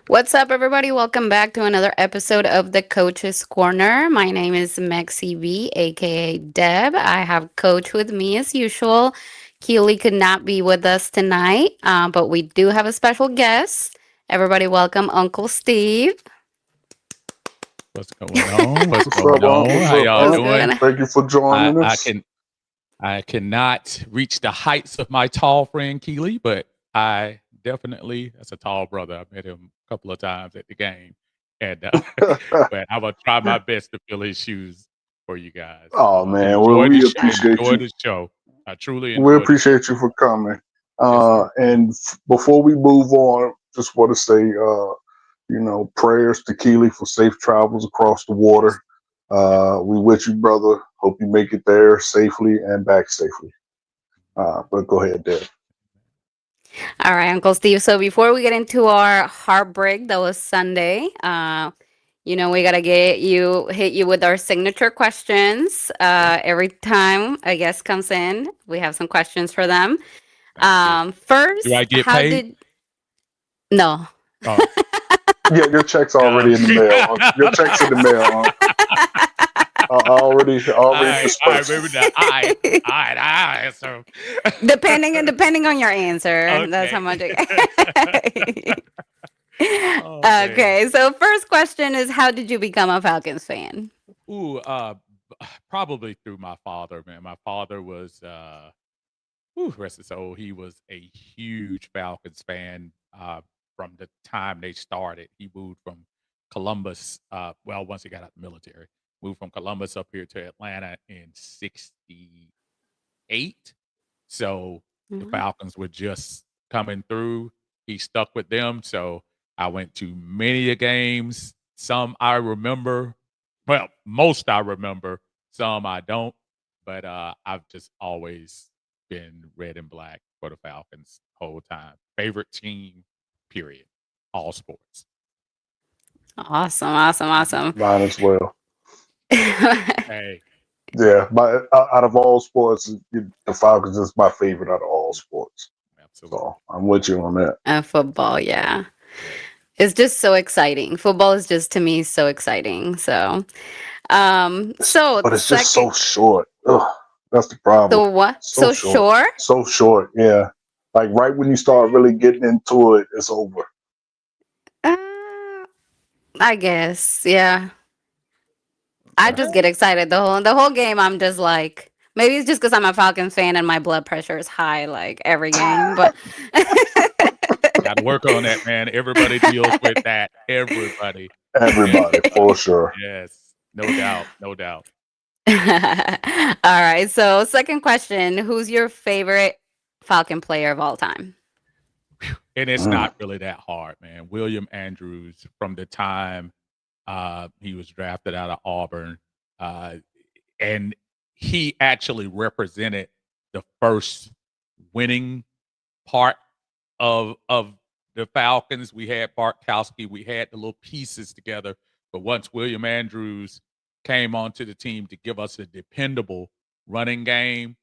What's up, everybody? Welcome back to another episode of the Coach's Corner. My name is Mexi V, aka Deb. I have Coach with me as usual. Keely could not be with us tonight, but we do have a special guest. Everybody, welcome Uncle Steve. What's going on? What's What's going up, Unc? on? What's How up, y'all What's Unc? going doing? on? Thank you for I, joining I us. can I cannot reach the heights of my tall friend Keely, but I definitely that's a tall brother. I met him a couple of times at the game, and but I'm gonna try my best to fill his shoes for you guys. Oh So man, well, enjoy the we show. appreciate Enjoy you. the show. I truly We enjoy the show. appreciate you for coming. Yes, sir. Before we move on, just want to say, prayers to Keely for safe travels across the Yes, water. yes. We with you, brother. Hope you make it there safely and back safely. But go ahead, Dad. All right, Uncle Steve. So before we get into our heartbreak, that was Sunday. We gotta hit you with our signature questions. Okay. Every time a guest comes in, we have some questions for them. Sounds good. Do I First, get how paid? did no? Oh, Yeah, your check's no. already in the mail. Unc. Your check's in the mail. Unc. Already All right, dispersed. maybe not. All right. So, Depending on your answer, that's how okay. much. Oh man. Okay, so first question is, how did you become a Falcons fan? Ooh, probably through my father, man. My father was, rest his soul. He was a huge Falcons fan from the time they started. He moved from Columbus. Once he got out of the military, moved from Columbus up here to Atlanta in '68. So the Mhm. Falcons were just coming through. He stuck with them. So I went to many a games. Some I remember. Well, most I remember. Some I don't. But I've just always been red and black for the Falcons whole time. Favorite team, period. All sports. Awesome, awesome, awesome. Mine as well. Hey, Yeah, out of all sports, the Falcons is my favorite out of all sports. absolutely. So I'm with you on that. And football, yeah. Yes. It's just so exciting. Football is just to me so exciting. So But the it's just second, so short. Ugh, that's the problem. so what? So So short. sure. So short. Yeah. Like right when you start really getting into it, it's over. Uh, I guess, yeah. I Okay. just get excited the whole game. I'm just like, maybe it's just because I'm a Falcons fan and my blood pressure is high like every game, but. Got to work on that, man. Everybody deals with that. Everybody. Everybody, Everybody. for sure. Yes. No doubt. No doubt. All right. So, second question: who's your favorite Falcon player of all time? And it's Mm. not really that hard, man. William Andrews, from the time he was drafted out of Auburn, uh, and he actually represented the first winning part of the Falcons. We had Bartkowski, we had the little pieces together, but once William Andrews came onto the team to give us a dependable running game,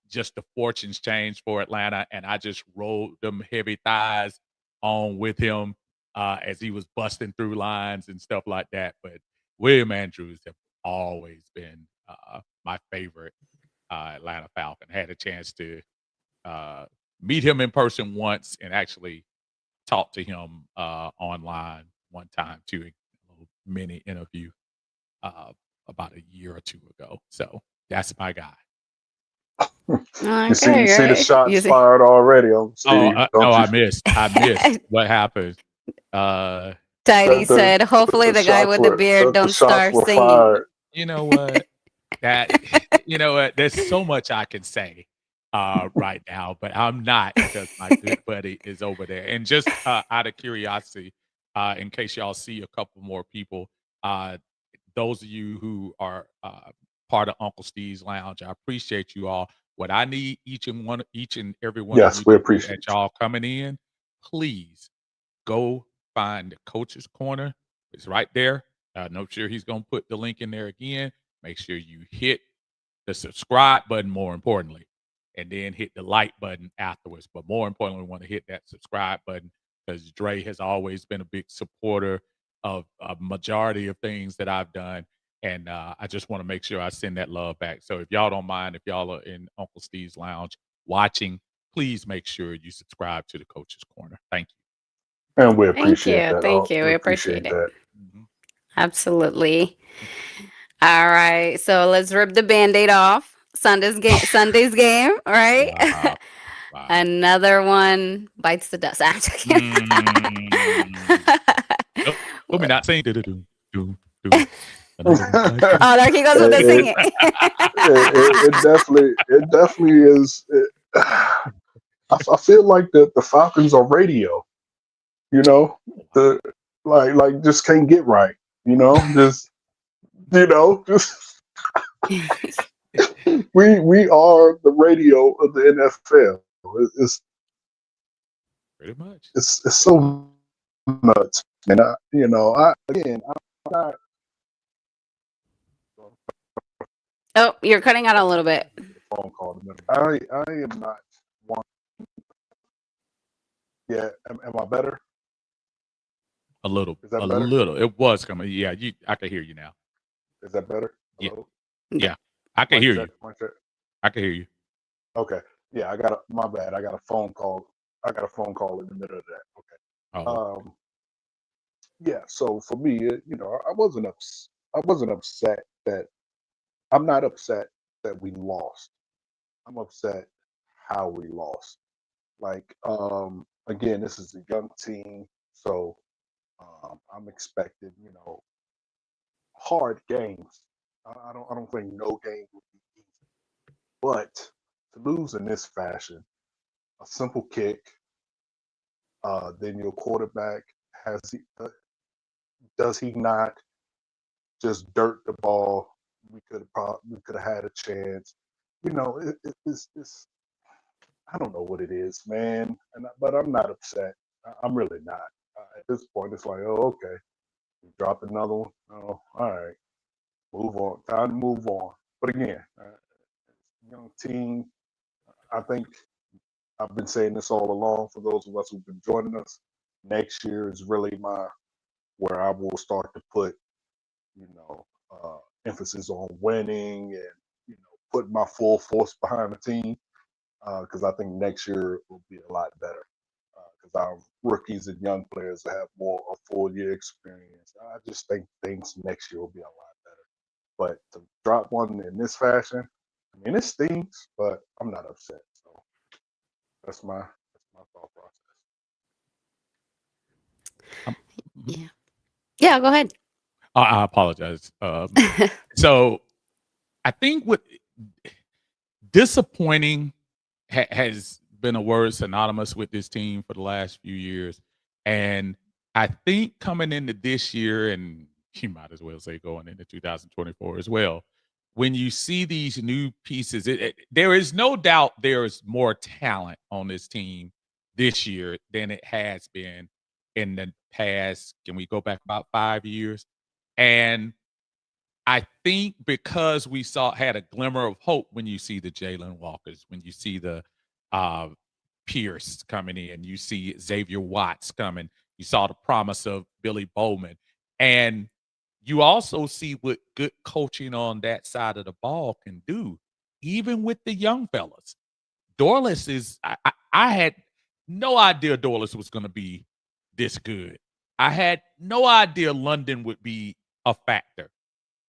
just the fortunes changed for Atlanta, and I just rolled them heavy thighs on with him as he was busting through lines and stuff like that. But William Andrews have always been my favorite Atlanta Falcon. Had a chance to uh, meet him in person once and actually talk to him online one time too. A little mini interview uh, about a year or two ago. So that's my guy. You see the Okay, right. You shots see, fired already, Oh Steve, no, don't you? I missed what happened. Uh, Tidy The the, said, "Hopefully, the guy with the beard the don't shots start were singing." fired. you know what? That you know what? There's so much I can say right now, but I'm not because my good buddy is over there. And just out of curiosity, in case y'all see a couple more people, uh, those of you who are part of Uncle Steve's Lounge, I appreciate you all. What I need each and every one of Yes, you we to do appreciate at y'all coming in, please go find the coach's corner. It's right there. No sure he's gonna put the link in there again. Make sure you hit the subscribe button more importantly, and then hit the like button afterwards. But more importantly, we want to hit that subscribe button because Dre has always been a big supporter of a majority of things that I've done. And I just want to make sure I send that love back. So if y'all don't mind, if y'all are in Uncle Steve's Lounge watching, please make sure you subscribe to the Coach's Corner. Thank you. And we Thank appreciate you. that. Thank you. We We appreciate it. that. Mhm. Absolutely. All right. So let's rip the Band-Aid off. Sunday's game, right? Wow. Wow. Another one bites the dust. I'm joking. Nope. Let me not sing. Do. Another one bites the Oh, there he goes with the It- singing. it definitely is. I feel like the Falcons are radio. You know, the like just can't get right. You know, just we are the radio of the NFL. It's Pretty much. it's so nuts, and I'm not Oh, you're cutting out a little bit. phone call. In a minute. I am not one. Yeah, am I better? A little. Is that A better? little. It was coming. Yeah, I can hear you now. Is that better? Yeah. Hello? Yeah. I can Mic hear check, you. mic check. I can hear you. Okay. Yeah, my bad. I got a phone call. I got a phone call in the middle of that. Okay. Oh, Yeah. So for me, I wasn't upset that I'm not upset that we lost. I'm upset how we lost. Like, again, this is a young team, so I'm expecting, hard games. I don't think no game will be easy. But to lose in this fashion, a simple kick, then your quarterback does he not just dirt the ball? We could have had a chance. It's I don't know what it is, man. But I'm not upset. I'm really not. At this point, it's like, oh, okay, we dropped another one. Oh, all right, move on. Time to move on. But again, young team. I think I've been saying this all along. For those of us who've been joining us, next year is really where I will start to put, emphasis on winning and put my full force behind the team. Because I think next year will be a lot better. Because our rookies and young players will have more a full year experience. I just think things next year will be a lot better. But to drop one in this fashion, I mean, it stings, but I'm not upset. So that's my thought process. Yeah. Yeah, go ahead. I apologize. So I think what disappointing has been a word synonymous with this team for the last few years. And I think coming into this year, and you might as well say going into 2024 as well, when you see these new pieces, there is no doubt there is more talent on this team this year than it has been in the past. Can we go back about 5 years? And I think because we had a glimmer of hope when you see the Jalen Walkers, when you see the Pierce coming in, you see Xavier Watts coming, you saw the promise of Billy Bowman, and you also see what good coaching on that side of the ball can do, even with the young fellas. Dorless is I had no idea Dorless was going to be this good. I had no idea London would be a factor.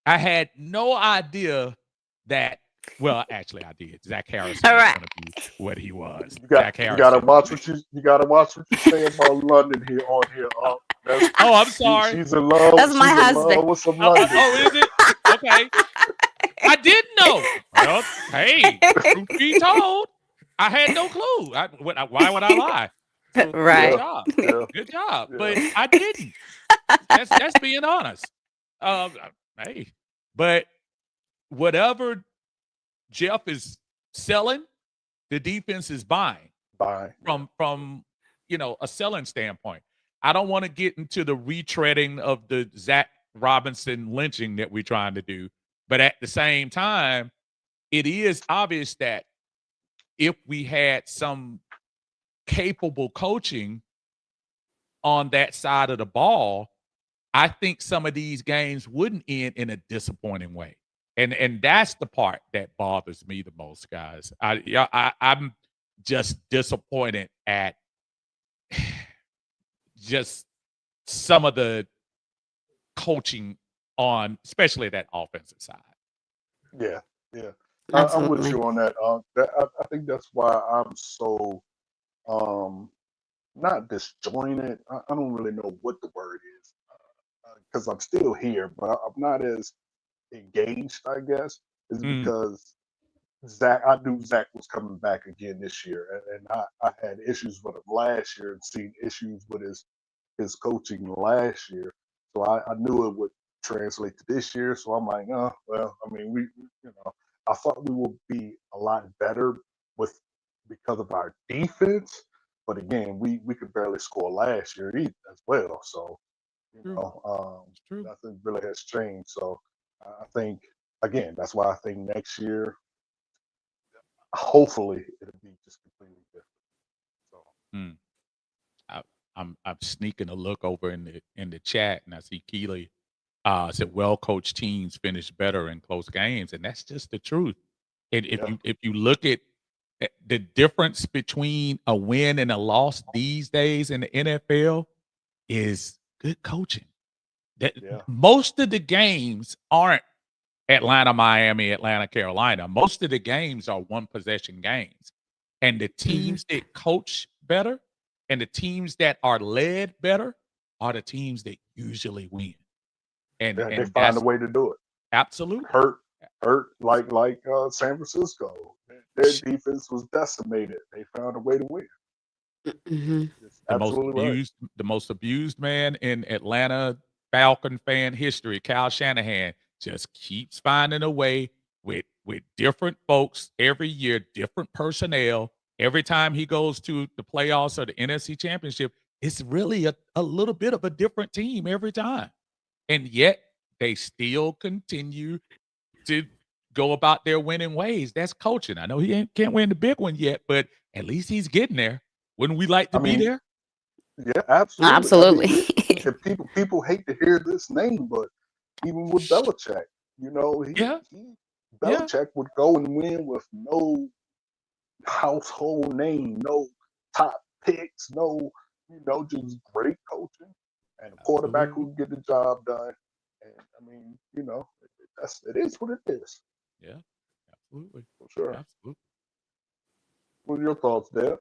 I had no idea that. Well, actually, I did. Zach Harrison All was right. going to be what he was. You gotta watch what you say about London here on here. Oh, I'm sorry. She's in love. That's my she's in husband. love with some London. Is it? Okay. I didn't know. Well, hey, truth be told, I had no clue. Why would I lie? Right. Good job. Yeah. Good job. Yeah. But I didn't. That's being honest. Hey, but whatever Jeff is selling, the defense is buying. Bye. From a selling standpoint. I don't want to get into the retreading of the Zach Robinson lynching that we're trying to do. But at the same time, it is obvious that if we had some capable coaching, on that side of the ball, I think some of these games wouldn't end in a disappointing way. And that's the part that bothers me the most, guys. I'm just disappointed at just some of the coaching on especially that offensive side. Yeah, yeah. I'm with Absolutely. you on that. I think that's why I'm so um not disjointed. I don't really know what the word is because I'm still here, but I'm not as engaged. I guess is Mm, because Zach. I knew Zach was coming back again this year, and I had issues with him last year and seen issues with his coaching last year. So I knew it would translate to this year. So I'm like, oh well. I mean, you know, I thought we would be a lot better with because of our defense. But again, we could barely score last year either as well. So true. It's true. nothing really has changed. So I think again, that's why I think next year, hopefully, it'll be just completely different. So Mm. I, I'm sneaking a look over in the chat, and I see Keely said, "Well coached teams finish better in close games," and that's just the truth. And yeah, if you look at the difference between a win and a loss these days in the NFL is good coaching. That yeah, most of the games aren't Atlanta, Miami, Atlanta, Carolina. Most of the games are one possession games. And the Hmm. teams that coach better and the teams that are led better are the teams that usually win. And they and find a that's way to do it. absolutely. hurt hurt like San Francisco. Their defense was decimated. They found a way to win. Hmm. It's absolutely right. The most abused man in Atlanta Falcon fan history, Kyle Shanahan, just keeps finding a way with different folks every year, different personnel. Every time he goes to the playoffs or the NFC championship, it's really a little bit of a different team every time. And yet they still continue to go about their winning ways. That's coaching. I know can't win the big one yet, but at least he's getting there. Wouldn't we like to I be mean, there? yeah, absolutely. I Absolutely. mean, and people hate to hear this name, but even with Belichick, Yeah, he yeah, Belichick would go and win with no household name, no top picks, no, just great coaching and a quarterback absolutely. who can get the job done. And I mean, it is what it is Yeah, absolutely, for sure. absolutely. What are your thoughts, Deb?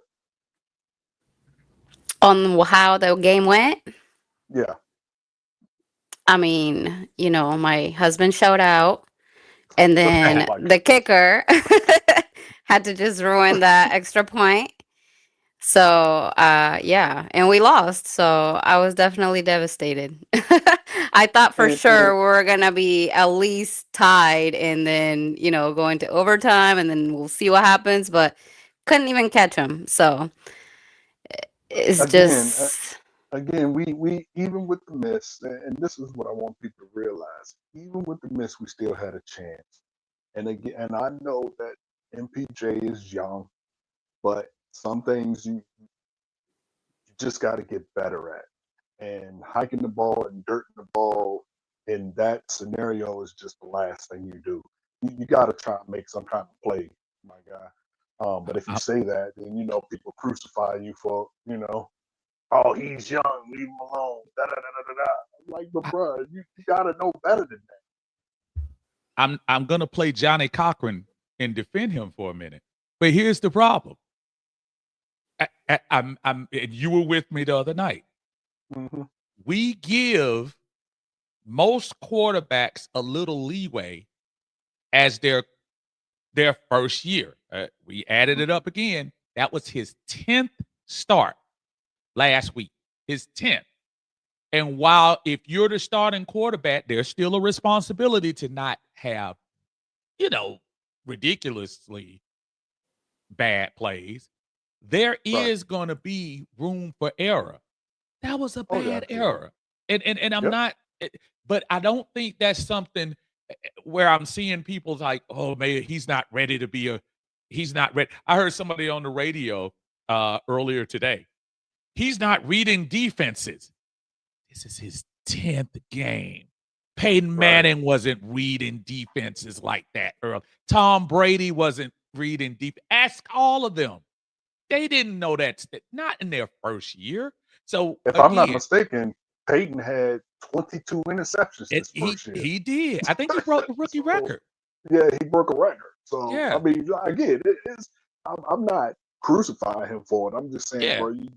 On how the game went. Yeah. I mean, my husband showed out, and Oh then my the goodness. kicker had to just ruin that extra point. So, yeah, and we lost. So I was definitely devastated. I thought for And sure we were gonna be at least tied, and then go into overtime, and then we'll see what happens. But couldn't even catch him. So it's again, just. again, we even with the miss, and this is what I want people to realize. Even with the miss, we still had a chance. And again, and I know that MPJ is young, but some things you just got to get better at. And hiking the ball and dirting the ball in that scenario is just the last thing you do. You got to try and make some kind of play, my guy. But if you I, say that, then people crucify you for oh, he's young, leave him alone. Da da da da da. I'm like, but I, bro, you got to know better than that. I'm gonna play Johnny Cochran and defend him for a minute. But here's the problem. And you were with me the other night. Hmm. We give most quarterbacks a little leeway as their first year. We added it up again. That was his 10th start last week. His 10th. And while if you're the starting quarterback, there's still a responsibility to not have, you know, ridiculously bad plays. There Right. is going to be room for error. That was a Oh, yeah, bad absolutely. error. And I'm Yep. not but I don't think that's something where I'm seeing people like, "Oh, man, he's not ready to be a he's not ready." I heard somebody on the radio earlier today. He's not reading defenses. This is his 10th game. Peyton Manning wasn't reading defenses like that early. Tom Brady wasn't reading deep. Ask all of them. They didn't know that, not in their first year. So if I'm not mistaken, Peyton had 22 interceptions this first year. He did. I think he broke the rookie record. Yeah, he broke a record. So Yeah. I mean, again, I'm not crucifying him for it. I'm just saying, bro, you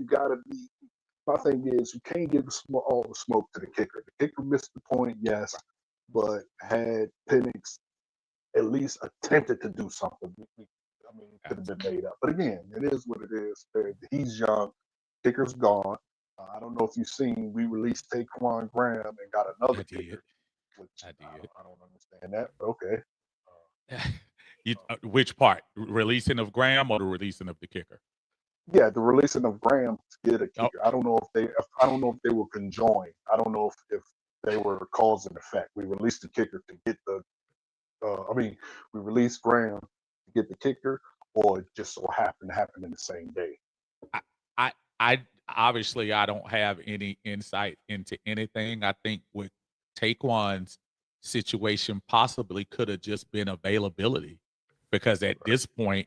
gotta be. My thing is, you can't give all the smoke to the kicker. The kicker missed the point, yes, but had Penix at least attempted to do something, I mean, it could have been made up. But again, it is what it is. He's young. Kicker's gone. I don't know if you've seen, we released Taquan Graham and got another kicker. I did. I don't understand that, but okay. Which part? Releasing of Graham or the releasing of the kicker? Yeah, the releasing of Graham to get a kicker. I don't know if they were conjoined. I don't know if they were cause and effect. We released the kicker to get the. We released Graham to get the kicker, or it just so happened to happen in the same day. I obviously I don't have any insight into anything. I think with Taquan's situation possibly could have just been availability, because at this point,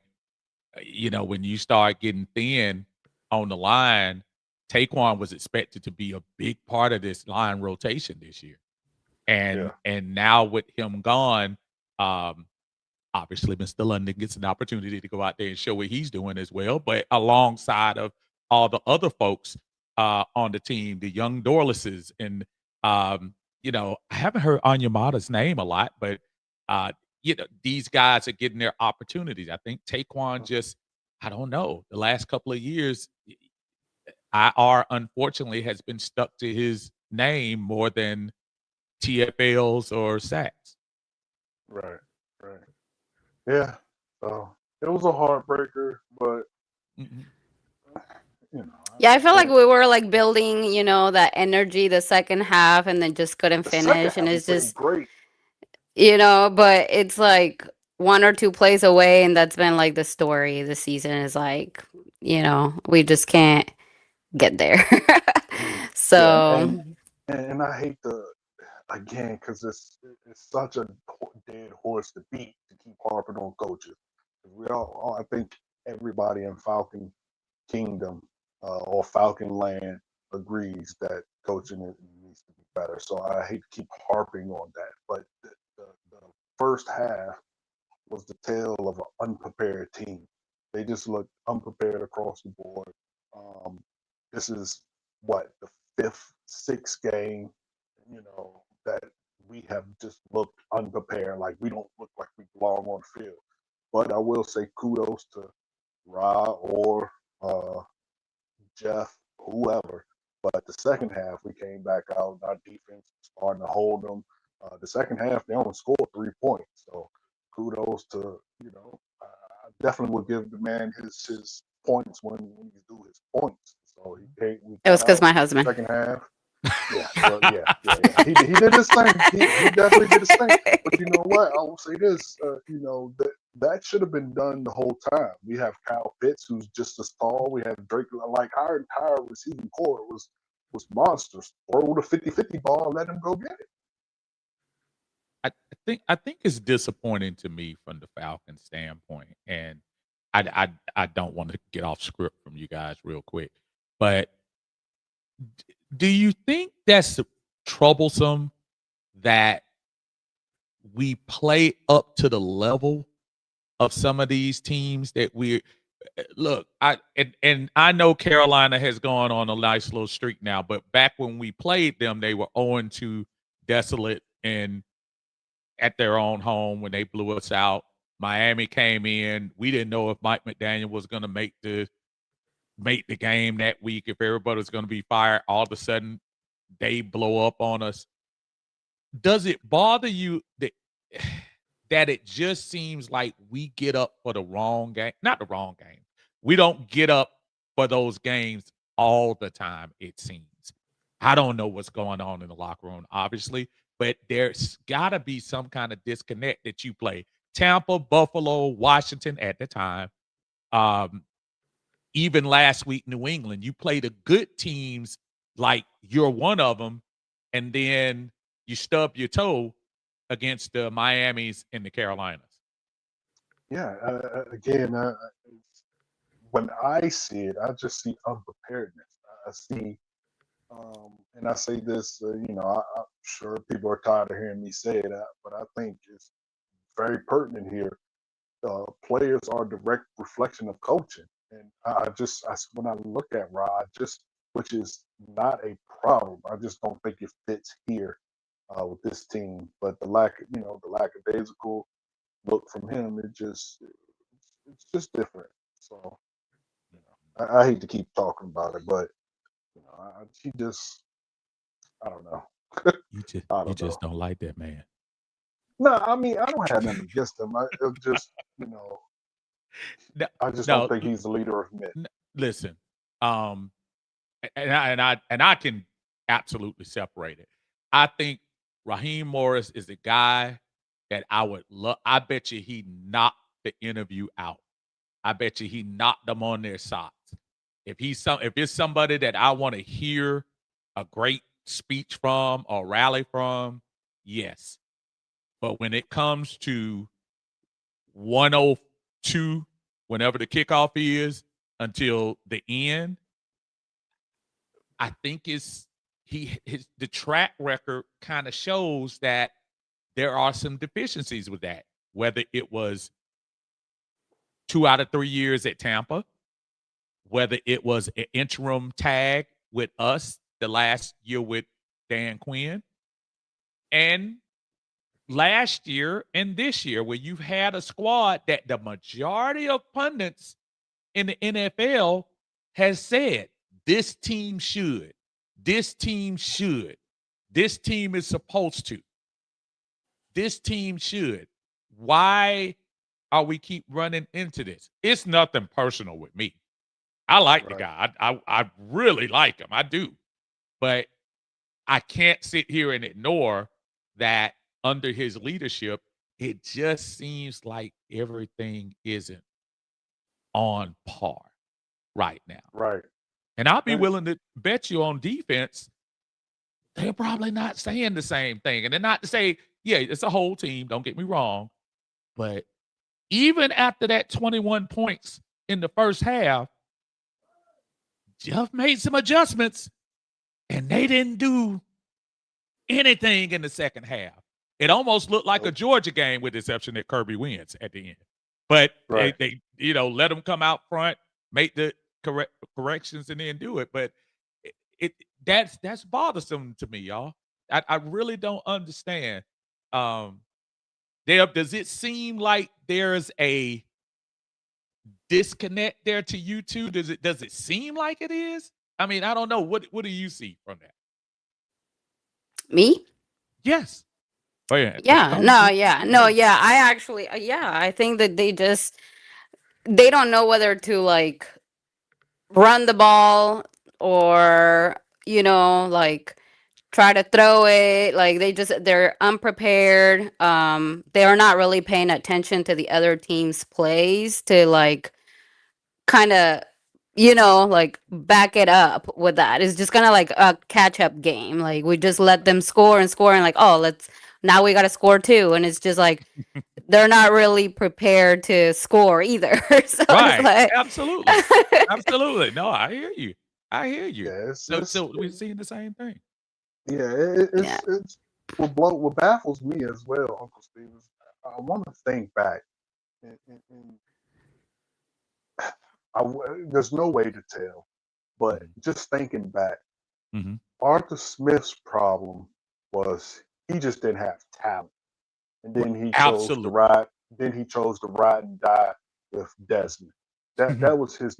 when you start getting thin on the line, Taquan was expected to be a big part of this line rotation this year. And now with him gone, obviously Mr. London gets an opportunity to go out there and show what he's doing as well, but alongside of all the other folks on the team, the young Dorleses, and I haven't heard Onyemata's name a lot, but these guys are getting their opportunities. I think Taquan just, I don't know, the last couple of years, IR unfortunately has been stuck to his name more than TFLs or sacks. Right. Yeah. It was a heartbreaker, but yeah, I feel like we were like building, that energy the second half, and then just couldn't finish, and it's just great. But it's like one or two plays away, and that's been like the story. The season is like, we just can't get there. So, and I hate again, because it's such a dead horse to beat to keep harping on coaches. I think everybody in Falcon Kingdom or Falcon Land agrees that coaching needs to be better. So I hate to keep harping on that, but the first half was the tale of an unprepared team. They just looked unprepared across the board. This is the sixth game, that we have just looked unprepared. Like we don't look like we belong on the field. But I will say kudos to Ra or Jeff, whoever. But the second half, we came back out. Our defense starting to hold them. The second half, they only scored 3 points. So kudos to, I definitely would give the man his points when he do his points. So it was because my husband. Second half. Yeah. He did his thing. He definitely did his thing. But you know what? I will say this. That should have been done the whole time. We have Kyle Pitts, who's just a star. We have Drake. Like our entire receiving core was monsters. Throw the 50-50 ball, let him go get it. I think it's disappointing to me from the Falcons standpoint, and I don't want to get off script from you guys real quick, but do you think that's troublesome that we play up to the level of some of these teams that look, I know Carolina has gone on a nice little streak now, but back when we played them, they were 0-2 desolate and at their own home when they blew us out. Miami came in. We didn't know if Mike McDaniel was going to make the game that week, if everybody was going to be fired. All of a sudden, they blow up on us. Does it bother you that it just seems like we get up for the wrong game? Not the wrong game. We don't get up for those games all the time, it seems. I don't know what's going on in the locker room, obviously, but there's got to be some kind of disconnect that you play. Tampa, Buffalo, Washington at the time, even last week, New England, you play the good teams like you're one of them, and then you stub your toe against the Miamis and the Carolinas. Yeah, again, when I see it, I just see unpreparedness. I see, and I say this, I'm sure people are tired of hearing me say it, but I think it's very pertinent here. Players are a direct reflection of coaching, and when I look at Rod, which is not a problem, I just don't think it fits here with this team. But the lackadaisical look from him, it's just different. So I hate to keep talking about it, but he just, I don't know. I You don't just know. don't like that man. No, I mean I don't have nothing against him. It just, No, I just don't no, think he's the leader of men. listen, and I can absolutely separate it. I think Raheem Morris is a guy that I would love. I bet you he knocked the interview out. I bet you he knocked them on their socks. If it's somebody that I want to hear a great speech from or rally from, yes. But when it comes to 102, whenever the kickoff is until the end, I think the track record kind of shows that there are some deficiencies with that. Whether it was 2 out of 3 years at Tampa, whether it was an interim tag with us the last year with Dan Quinn, and last year and this year, where you've had a squad that the majority of pundits in the NFL has said this team should, this team should, this team is supposed to, this team should. Why are we keep running into this? It's nothing personal with me. I like the Right. guy. I really like him. I do. But I can't sit here and ignore that under his leadership, it just seems like everything isn't on par right now. Right. And I'll be And willing to bet you on defense, they're probably not saying the same thing. And they're not to say, yeah, it's a whole team, don't get me wrong. But even after that 21 points in the first half, Jeff made some adjustments and they didn't do anything in the second half. It almost looked like a Georgia game with the exception that Kirby wins at the end. But Right. they let them come out front, make the corrections and then do it. But that's bothersome to me, y'all. I really don't understand. Deb, does it seem like there's a disconnect there to you two? Does it seem like it is? I mean, I don't know. What do you see from that? Me? Yes. Oh yeah. Yeah. I actually, I think that they don't know whether to like run the ball or like try to throw it. Like they're unprepared. They are not really paying attention to the other team's plays to like kind of like back it up with that. It's just kind of like a catch up game. Like we just let them score and score and like, oh, now we got to score too. And it's just like they're not really prepared to score either. So it's Right. like Absolutely. Absolutely. No, I hear you. I hear you. Yeah, So we're seeing the same thing. yeah. it's what baffles me as well, Uncle Stevens. I want to think back, and there's no way to tell, but just thinking back, Mhm. Arthur Smith's problem was he just didn't have talent, and then he chose to Absolutely. ride. Then he chose to ride and die with Desmond. That was his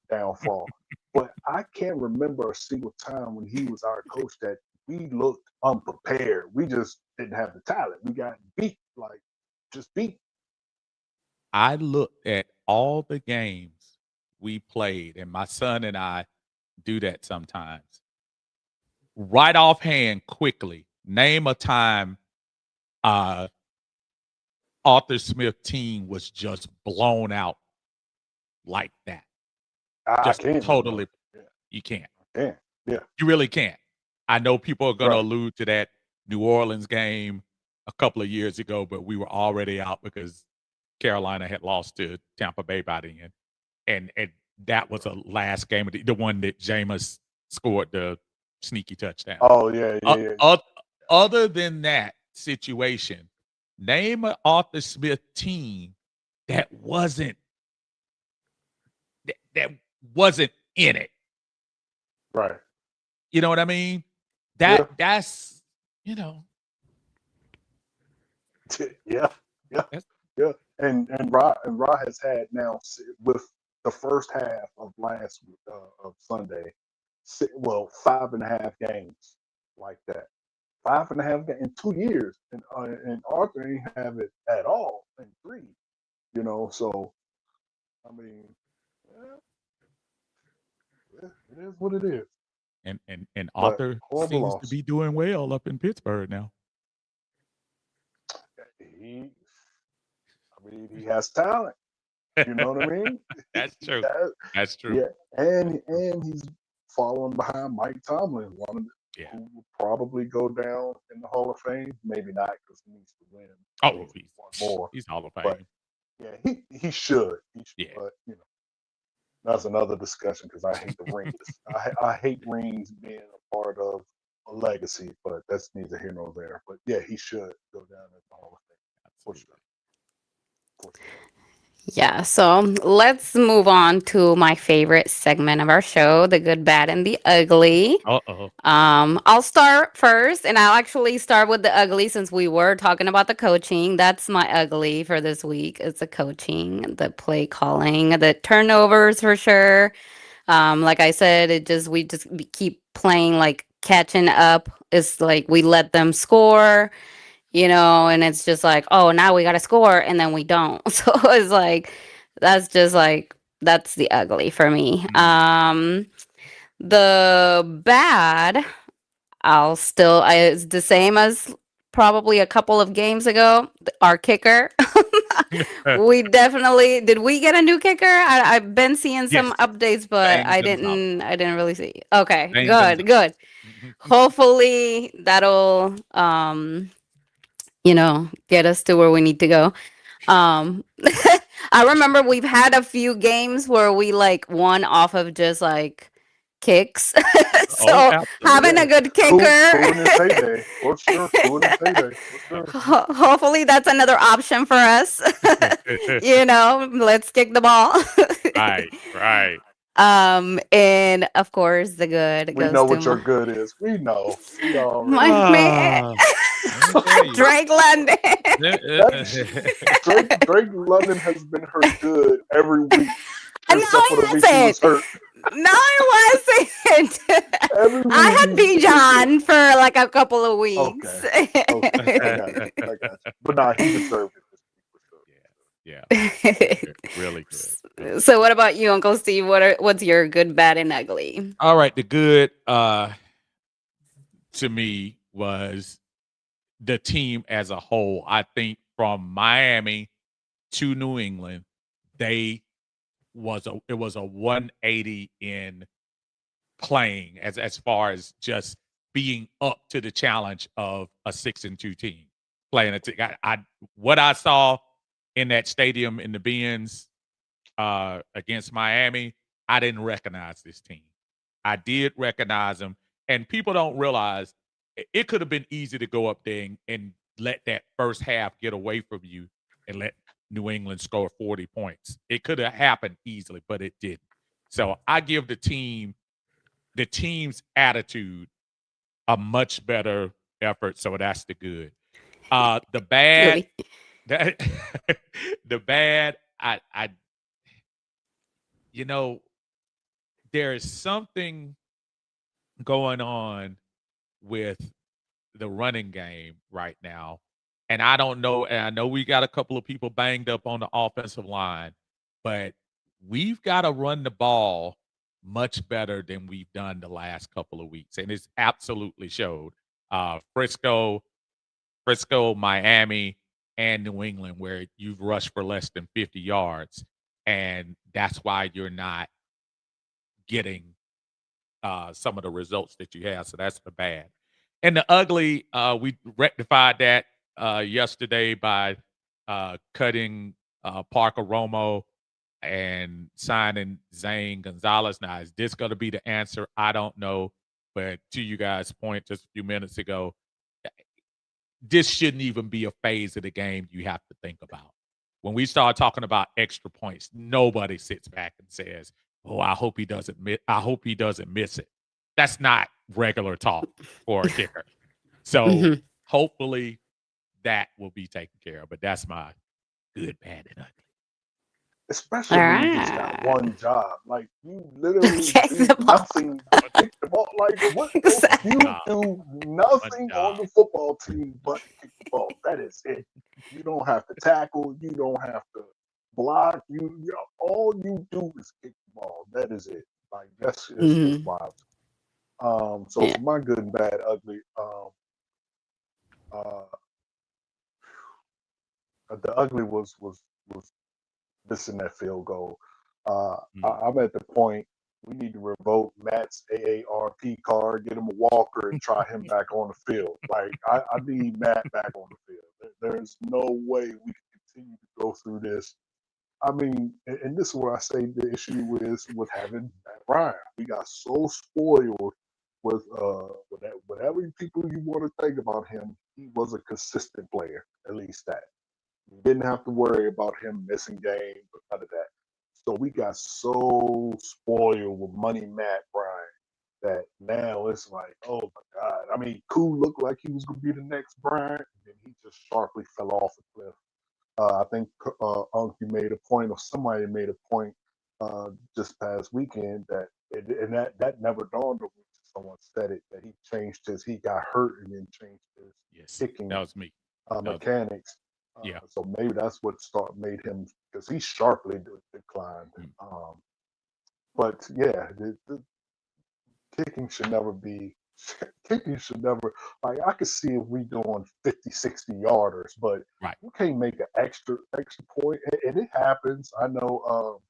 downfall. But I can't remember a single time when he was our coach that we looked unprepared. We just didn't have the talent. We got beat, like just beat. I looked at all the games we played, and my son and I do that sometimes. Right offhand, quickly, name a time Arthur Smith team was just blown out like that. I Just can't. totally, Yeah, you can't. I can. Yeah, You really can't. I know people are going to right. allude to that New Orleans game a couple of years ago, but we were already out because Carolina had lost to Tampa Bay by the end, and that was a last game of the one that Jameis scored the sneaky touchdown. Oh yeah, Uh, yeah, yeah. oth- Other than that situation, name an Arthur Smith team that wasn't that wasn't in it. Right. You know what I mean? Yeah, That's you know yeah, yeah, that's yeah. And Ra has had now with the first half of last of Sunday, well, 5.5 games like that. 5.5 games in 2 years, and Arthur ain't have it at all in three. So I mean, yeah, yeah, it is what it is. and But Arthur horrible seems to loss. be doing well up in Pittsburgh now. He, I mean, he has talent. You know what I mean? That's He true. has, That's true. yeah, and he's following behind Mike Tomlin, one of the, Yeah. who will probably go down in the Hall of Fame. Maybe not because he needs to win Oh, one more. he's Hall of But Fame. yeah, he should. Yeah. But that's another discussion because I hate the rings. I hate rings being a part of a legacy, but that's neither here nor there. But yeah, he should go down in the Hall of Fame for Absolutely. sure. For sure. Yeah, so let's move on to my favorite segment of our show, the good, bad, and the ugly. Uh-oh. I'll start first, and I'll actually start with the ugly since we were talking about the coaching. That's my ugly for this week. It's the coaching, the play calling, the turnovers for sure. Like I said, we just keep playing like catching up. It's like we let them score, and it's just like, oh, now we got to score, and then we don't. So it's like that's the ugly for me. The bad, it's the same as probably a couple of games ago. Our kicker. We definitely did. We get a new kicker? I've been seeing some Yes. updates, but Zane I Gonzalez. didn't. I didn't really see. Okay, Zane good, Gonzalez. good. Hopefully that'll get us to where we need to go. I remember we've had a few games where we like won off of just like kicks. So Oh, having a absolutely. good Cool kicker. in his heyday, for sure. Cool in his heyday, for sure. Hopefully that's another option for us. Let's kick the ball. Right, right. And of course the good We goes know to what your good is. We know. We already my know. man. Let me tell you. Drake London. Drake London has been hurt good every week No, except for the week he was it hurt. No, it wasn't. Every week I had he's B been good. John for like a couple of weeks. Okay, I got you. But nah, he deserved it this week for sure. Yeah. Really good. So what about you, Uncle Steve? What's your good, bad, and ugly? All right. The good to me was the team as a whole. I think from Miami to New England, it was a 180 in playing as far as just being up to the challenge of a 6-2 team playing what I saw in that stadium in the Benz against Miami, I didn't recognize this team. I did recognize them, and people don't realize it could have been easy to go up there and let that first half get away from you and let New England score 40 points. It could have happened easily, but it didn't. So I give the team's attitude a much better effort. So that's the good. The bad, the bad, there is something going on with the running game right now. And I don't know. And I know we got a couple of people banged up on the offensive line, but we've got to run the ball much better than we've done the last couple of weeks. And it's absolutely showed. Frisco, Miami, and New England, where you've rushed for less than 50 yards. And that's why you're not getting some of the results that you have. So that's the bad. And the ugly, we rectified that yesterday by cutting Parker Romo and signing Zane Gonzalez. Now, is this going to be the answer? I don't know. But to you guys' point just a few minutes ago, this shouldn't even be a phase of the game you have to think about. When we start talking about extra points, nobody sits back and says, "Oh, I hope he doesn't miss it." That's not regular talk for a kicker. So Mhm. hopefully that will be taken care of. But that's my good, bad, and ugly. Especially All when you just got right. one job. Like you literally Kick do the ball. nothing but kick the ball. Like what else? Exactly. You Job. do One nothing on job. the football team but kick the ball. That is it. You don't have to tackle. You don't have to block. All you do is kick the ball. That is it. Like it's Mhm. wild. So Yeah. for my good and bad, ugly, uh, the ugly was missing that field goal. I'm at the point we need to revoke Matt's AARP card, get him a walker, and try him back on the field. Like I need Matt back on the field. There's no way we can continue to go through this. I mean, and this is what I say the issue is with having Matt Ryan. We got so spoiled with that, whatever people you want to think about him, he was a consistent player, at least that. We didn't have to worry about him missing games or none of that. So we got so spoiled with Money Matt Bryant that now it's like, oh my God. I mean, Koo looked like he was going to be the next Bryant, and then he just sharply fell off a cliff. I think Unky made a point, or somebody made a point just past weekend and that never dawned on me. Someone said it that he got hurt and then changed his Yes, kicking that was me. That was, mechanics. yeah. So maybe that's what made him because he sharply declined. Mm. But yeah, the kicking should never be. Kicking should never like I could see if we doing 50, 60 yarders, but Right. you can't make an extra point, and it happens. I know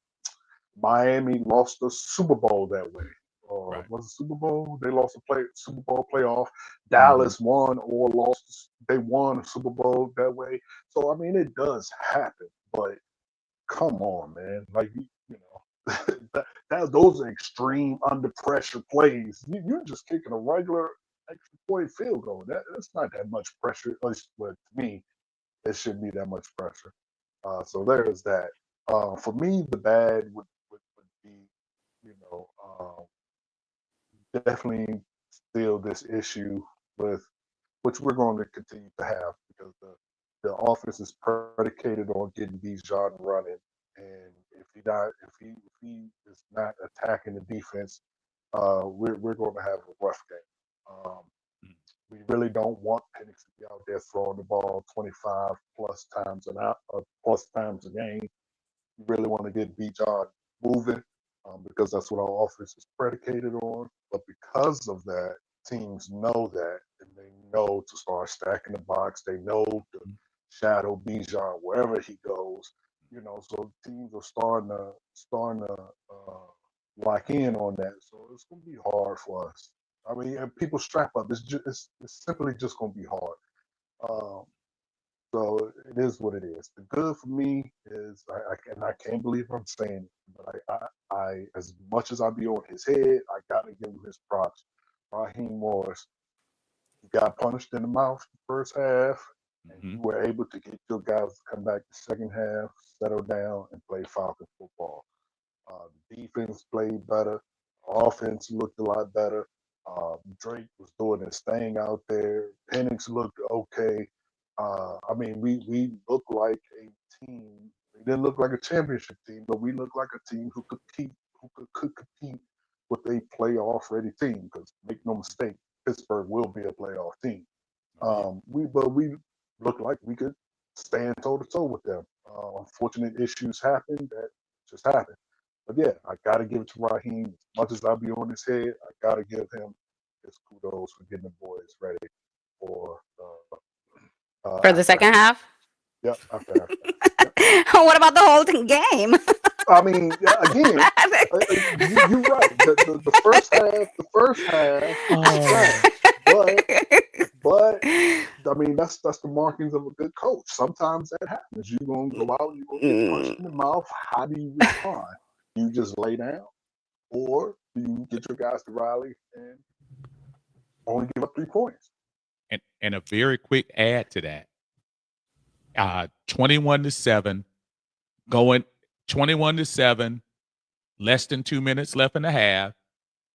Miami lost the Super Bowl that way. Or Right. was it Super Bowl? They lost the Super Bowl playoff. Mhm. Dallas won or lost. They won a Super Bowl that way. So I mean, it does happen. But come on, man! Like you know, those are extreme under pressure plays. You're just kicking a regular extra point field goal. That's not that much pressure. At least, but to me, it shouldn't be that much pressure. So there's that. For me, the bad would be, you know, definitely still this issue with which we're going to continue to have because the offense is predicated on getting Bijan running, and if he is not attacking the defense, we're going to have a rough game. Mm. We really don't want Penix to be out there throwing the ball 25 plus times a game. You really want to get Bijan moving because that's what our offense is predicated on. But because of that, teams know that and they know to start stacking the box. They know to shadow Bijan wherever he goes. So teams are starting to lock in on that. So it's going to be hard for us. I mean, and people strap up. It's simply just going to be hard. Um, so it is what it is. The good for me is, and I can't believe I'm saying it, but I as much as I be on his head, I gotta give him his props. Raheem Morris, he got punched in the mouth the first half, and you were able to get your guys to come back the second half, settle down, and play Falcon football. The defense played better. Offense looked a lot better. Drake was doing his thing out there. Penix looked okay. I mean, we looked like a team. We didn't look like a championship team, but we looked like a team who could compete with a playoff ready team. Because make no mistake, Pittsburgh will be a playoff team. We looked like we could stand toe to toe with them. Unfortunate issues happened that just happened. But yeah, I gotta give it to Raheem. As much as I be on his head, I gotta give him his kudos for getting the boys ready for For the after second half. half? Yep, after half. Yep. What about the whole game? I mean, again, you're right. The first half was trash, but I mean, that's the markings of a good coach. Sometimes that happens. You're gonna go out, you're gonna get punched in the mouth. How do you respond? You just lay down, or do you get your guys to rally and only give up 3 points? And a very quick add to that. 21-7, going 21-7, less than 2 minutes left in the half.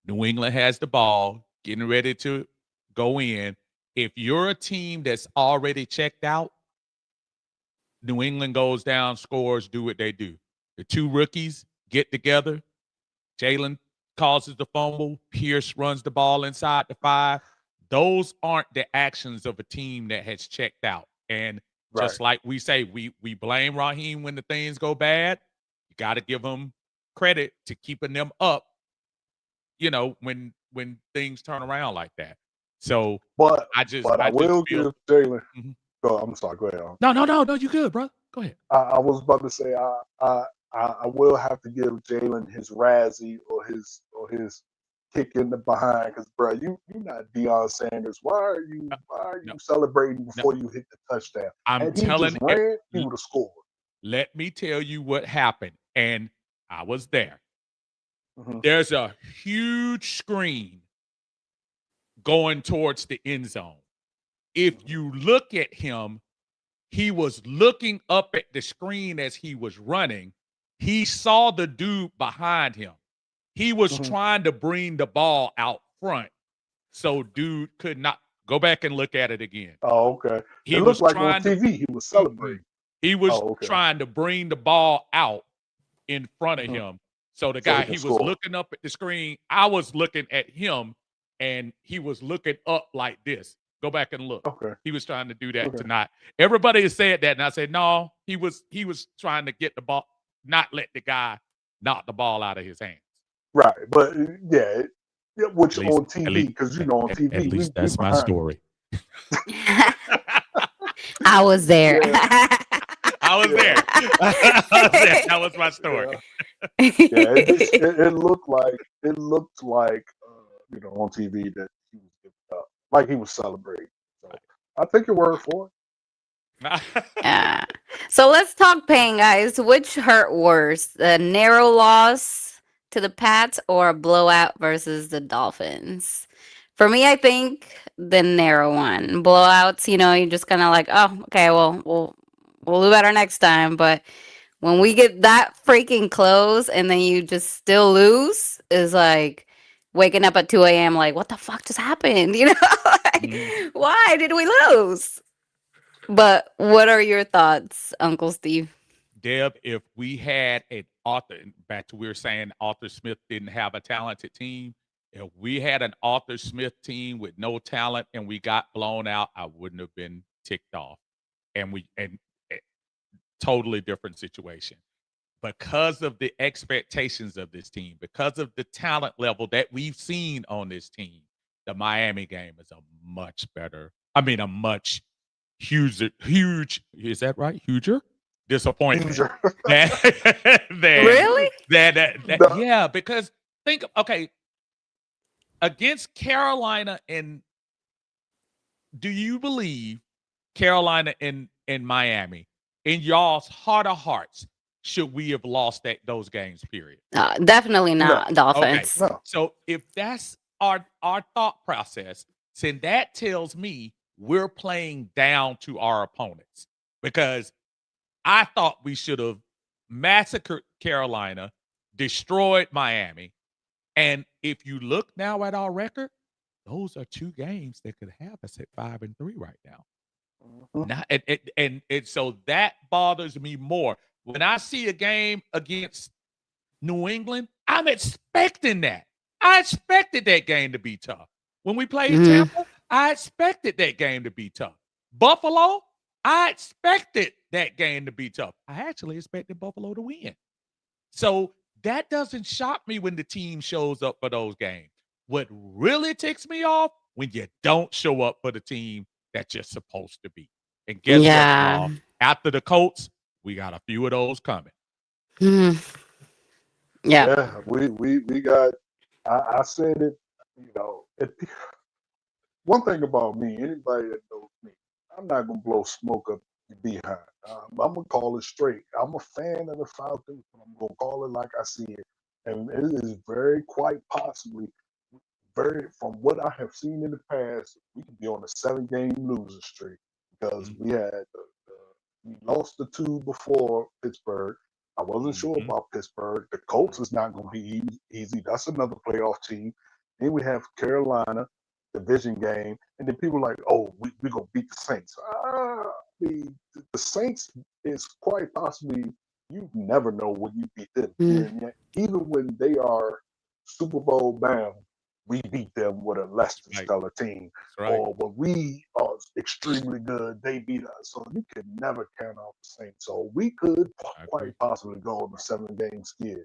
New England has the ball, getting ready to go in. If you're a team that's already checked out, New England goes down, scores, do what they do. The 2 rookies get together. Jalen causes the fumble. Pierce runs the ball inside the 5. Those aren't the actions of a team that has checked out. And just like we say, we blame Raheem when the things go bad. You got to give him credit to keeping them up, when things turn around like that. So, But I I will give Jalen. Mhm. Oh, I'm sorry. Go ahead. No, you good, bro. Go ahead. I was about to say I will have to give Jalen his Razzie or his kick in the behind, because bro, you're not Deion Sanders. Why are you celebrating before you hit the touchdown? I'm He telling just ran, he would have scored. Let me tell you what happened, and I was there. Mhm. There's a huge screen going towards the end zone. If you look at him, he was looking up at the screen as he was running. He saw the dude behind him. He was trying to bring the ball out front, so dude could not go back and look at it again. Oh, okay. He It was looked like on trying to TV he was celebrating. he was Oh, okay. trying to bring the ball out in front of him. So the So he guy, can he was score. looking up at the screen. I was looking at him, and he was looking up like this. Go back and look. Okay. He was trying to do that Okay. tonight. Everybody has said that, and I said, no, he was trying to get the ball, not let the guy knock the ball out of his hands. Right, but yeah, which At least- on TV, because on TV, at least that's my behind. story. I was there. I was Yeah. there. That was my story. Yeah, it looked like on TV that he was giving up, like he was celebrating. So I take your word for it. Yeah. So let's talk pain, guys. Which hurt worse, the narrow loss to the Pats or a blowout versus the Dolphins? For me, I think the narrow one. Blowouts, you're just kind of like, oh, okay, well, we'll do better next time. But when we get that freaking close and then you just still lose, is like waking up at 2 a.m. like, what the fuck just happened? Why did we lose? But what are your thoughts, Uncle Steve? Deb, if we had an Arthur, back to we were saying Arthur Smith didn't have a talented team. If we had an Arthur Smith team with no talent and we got blown out, I wouldn't have been ticked off. And totally different situation. Because of the expectations of this team, because of the talent level that we've seen on this team, the Miami game is a much huge, is that right? Huger? Disappointment. Really? Yeah, because against Carolina, and do you believe Carolina and Miami, in y'all's heart of hearts, should we have lost those games, period? Definitely not Dolphins. Okay. No. So if that's our thought process, then that tells me we're playing down to our opponents, because I thought we should have massacred Carolina, destroyed Miami. And if you look now at our record, those are 2 games that could have us at 5-3 right now. Now, and so that bothers me more. When I see a game against New England, I'm expecting that. I expected that game to be tough. When we played Tampa, I expected that game to be tough. Buffalo, I expected that game to be tough. I actually expected Buffalo to win. So that doesn't shock me when the team shows up for those games. What really ticks me off, when you don't show up for the team that you're supposed to be. And guess what, y'all? After the Colts, we got a few of those coming. Yeah. Yeah, we got. I said it. You know, one thing about me, anybody that knows me, I'm not gonna blow smoke up your behind. I'm gonna call it straight. I'm a fan of the Falcons, but I'm gonna call it like I see it, and it is very quite possibly very from what I have seen in the past, we could be on a 7 game losing streak because Mhm. we had we lost the two before Pittsburgh. I wasn't sure Mhm. about Pittsburgh. The Colts is not going to be easy. That's another playoff team. Then we have Carolina, division game, and then people are like, oh, we're going to beat the Saints. The Saints is quite possibly you never know when you beat them. Mm. And yet, even when they are Super Bowl bound, we beat them with a less than Right. stellar team. That's right. Or when we are extremely good, they beat us. So you can never count out the Saints. So we could I agree. quite possibly go on a 7 game skid.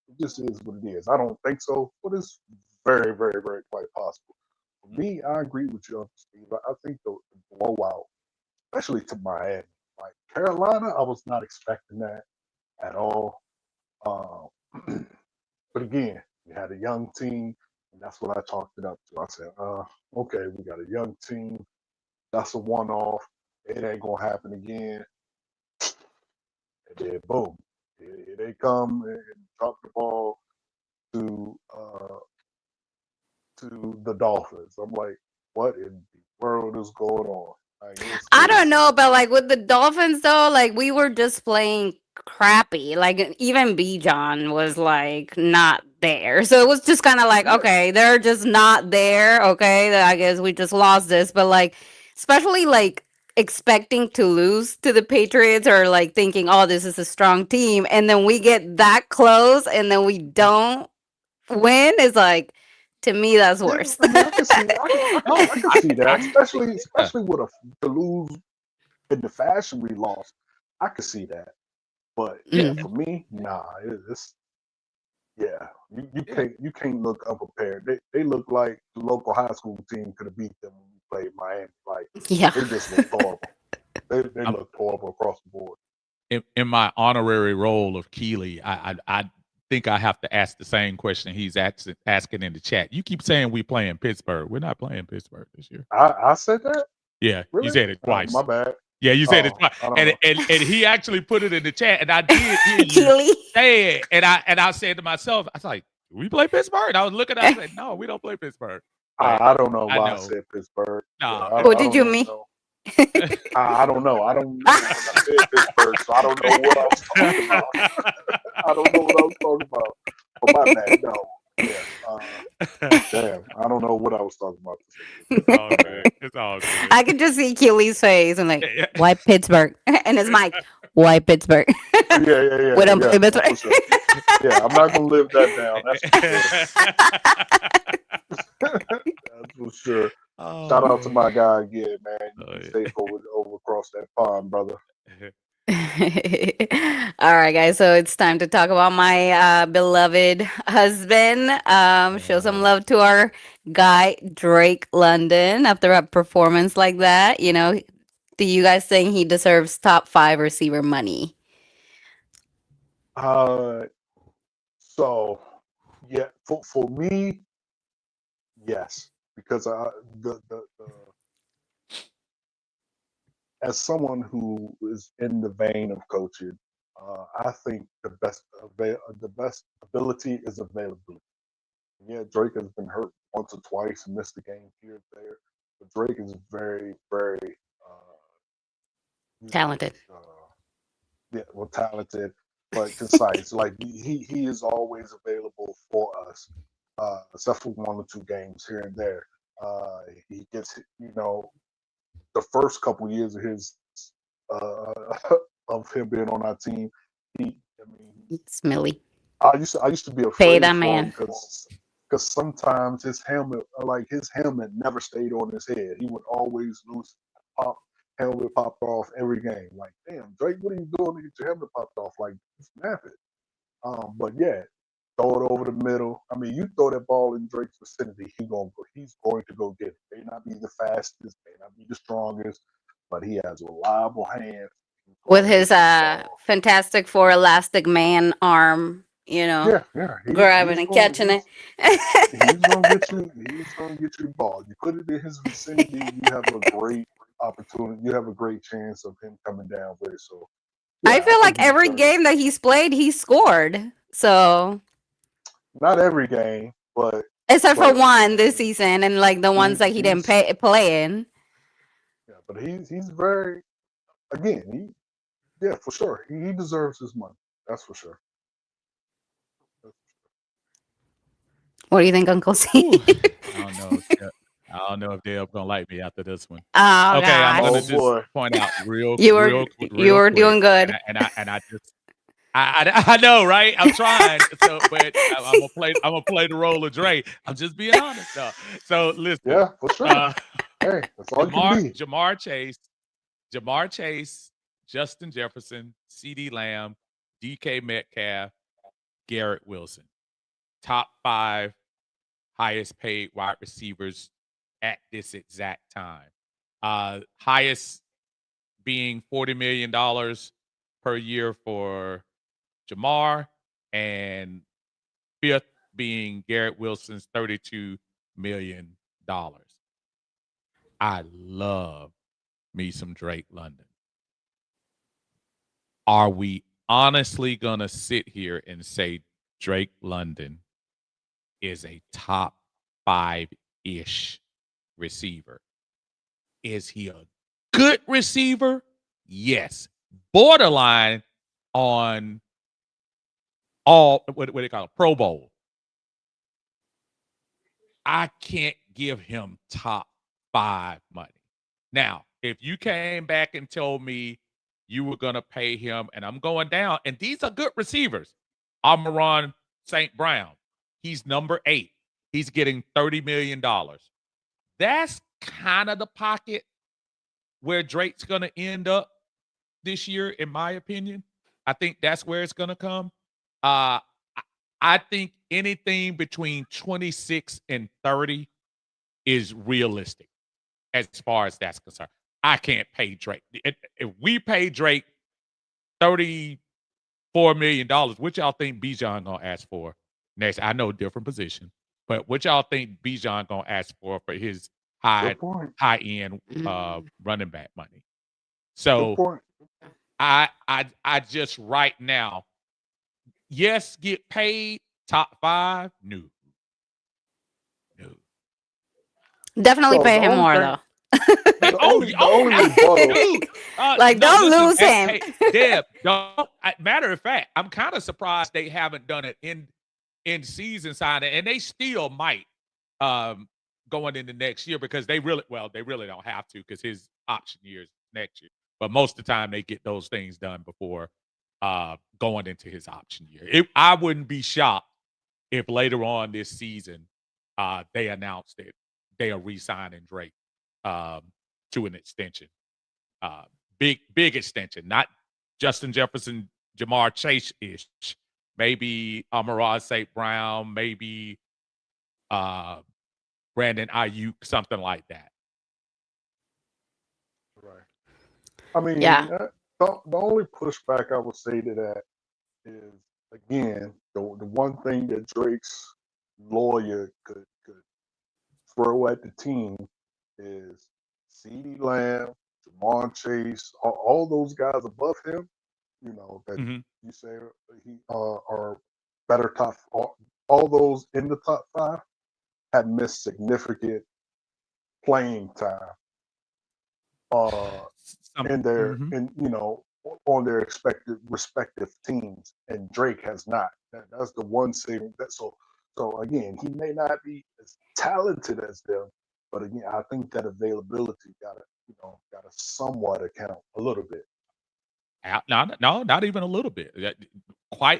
It just is what it is. I don't think so, but it's very, very, very quite possible. For me, I agree with you, Uncle Steve. I think the blowout, especially to Miami, like Carolina, I was not expecting that at all. Um, but again, we had a young team, and that's what I talked it up to. I said, okay, we got a young team. That's a one off. It ain't gonna happen again. And then boom, here they come and drop the ball to the Dolphins. I'm like, what in the world is going on? Like I don't know, but like with the Dolphins though, like we were just playing crappy. Like even B John was like not there. So it was just kind of like, Yeah. okay, they're just not there. Okay, I guess we just lost this. But like, especially like expecting to lose to the Patriots or like thinking, oh, this is a strong team, and then we get that close and then we don't win is like, to me that's Yeah, worse. I mean, I can see, No, I can see that, especially yeah. with to lose in the fashion we lost. I could see that, but yeah, Mm. for me, nah, it's yeah. Yeah. You can't look unprepared. They look like the local high school team could have beat them when we played Miami. Like Yeah. they just looked horrible. They I'm looked horrible across the board. in my honorary role of Keely. I think I have to ask the same question he's asking in the chat. You keep saying we playing Pittsburgh. We're not playing Pittsburgh this year. I said that? Yeah, you Really? said it Oh, my twice. bad. Yeah, you said it Oh, twice, I don't and know. and he actually put it in the chat, and I did hear you Keely. say it, and I said to myself, I was like, "Do we play Pittsburgh?" And I was looking, I said, "No, we don't play Pittsburgh." But I don't know I why I know, said Pittsburgh. Yeah, no, What I did don't you even mean? know. I don't know. I don't remember when I said Pittsburgh, so I don't know what I was talking about. I don't know what I was talking about. But my bad. No. Yeah. Damn. I don't know what I was talking about. It's all good. It's all good. I could just see Keely's face and like, Yeah. why Pittsburgh? And his mic, why Pittsburgh? Yeah, We don't play for Pittsburgh. sure. Yeah, I'm not gonna live that down. That's for sure. Oh, Shout out to man. my guy again, man. You Oh, be yeah. safe over across that pond, brother. All right, guys. So it's time to talk about my beloved husband. Show some love to our guy, Drake London, after a performance like that. You know, do you guys think he deserves top 5 receiver money? So yeah, for me, yes, because as someone who is in the vein of coaching, I think the best ability is availability. Yeah, Drake has been hurt once or twice and missed the game here and there, but Drake is very, very Talented. yeah, well, talented, but concise. Like he is always available for us, except for 1 or 2 games here and there. He gets, the first couple years of his uh, of him being on our team. I mean, Smiley. I used to be Pay afraid that for man. him because sometimes his helmet never stayed on his head. He would always lose pop helmet popped off every game. Like, damn, Drake, what are you doing to get your helmet popped off? Like, snap it. But yeah, throw it over the middle. I mean, you throw that ball in Drake's vicinity, he's going to go get it. May not be the fastest, may not be the strongest, but he has reliable hands. With his Fantastic Four Elastic Man arm Yeah, yeah. grabbing and catching it. He's gonna get you. He's gonna get you the ball. You put it in his vicinity. You have a great opportunity. You have a great chance of him coming down with it. So I yeah, I feel think like he every deserves it. game that he's played, he scored. So, Not every game, but except for but one this season, and like the ones that he didn't he's play in. yeah, but he's very again. Yeah, for sure. He deserves his money. That's for sure. What do you think, Uncle C? Whew. I don't know. I don't know if Deb gonna like me after this one. Oh Okay, I'm gosh, gonna Oh just boy. point out real you were real quick, doing good. and I just I know, right? I'm trying. So, but I'm gonna play the role of Dre. I'm just being honest, though. So listen, Yeah, for sure. Hey, that's all you can be. Jamar Chase, Justin Jefferson, C.D. Lamb, DK Metcalf, Garrett Wilson, top 5 highest paid wide receivers at this exact time. Highest being $40 million per year for Jamar, and 5th being Garrett Wilson's $32 million. I love me some Drake London. Are we honestly gonna sit here and say Drake London is a top 5-ish receiver? Is he a good receiver? Yes. Borderline on all what do they call it? Pro Bowl. I can't give him top 5 money. Now, if you came back and told me you were gonna pay him, and I'm going down, and these are good receivers. Amon-Ra St. Brown, he's number 8. He's getting $30 million. That's kind of the pocket where Drake's gonna end up this year, in my opinion. I think that's where it's gonna come. I I think anything between 26 and 30 is realistic as far as that's concerned. I can't pay Drake. If we pay Drake $34 million, what y'all think Bijan gonna ask for next? I know different position, but what y'all think Bijan gonna ask for his Good point. high end Mm. running back money? Good So point. I just right now, yes, get paid top 5. No. Definitely So pay the him only more thing, though. the only rebuttal. Dude. Like, No, don't listen, lose him. hey, Deb, matter of fact, I'm kind of surprised they haven't done it in season signing, and they still might going into next year, because they really don't have to, because his option year is next year. But most of the time they get those things done before going into his option year. I wouldn't be shocked if later on this season they announced that they are re-signing Drake to an extension. Big extension, not Justin Jefferson, Jamar Chase-ish. Maybe Amon-Ra St. Brown, maybe Brandon Ayuk, something like that. Right. I mean, Yeah. the only pushback I would say to that is, again, the one thing that Drake's lawyer could throw at the team is CeeDee Lamb, Jamar Chase, all those guys above him, that Mhm. you say he are better top. All those in the top 5 had missed significant playing time in their Mhm. on their respective teams, and Drake has not. That's the one saving that. So again, he may not be as talented as them, but again, I think that availability gotta somewhat account a little bit. No, not even a little bit.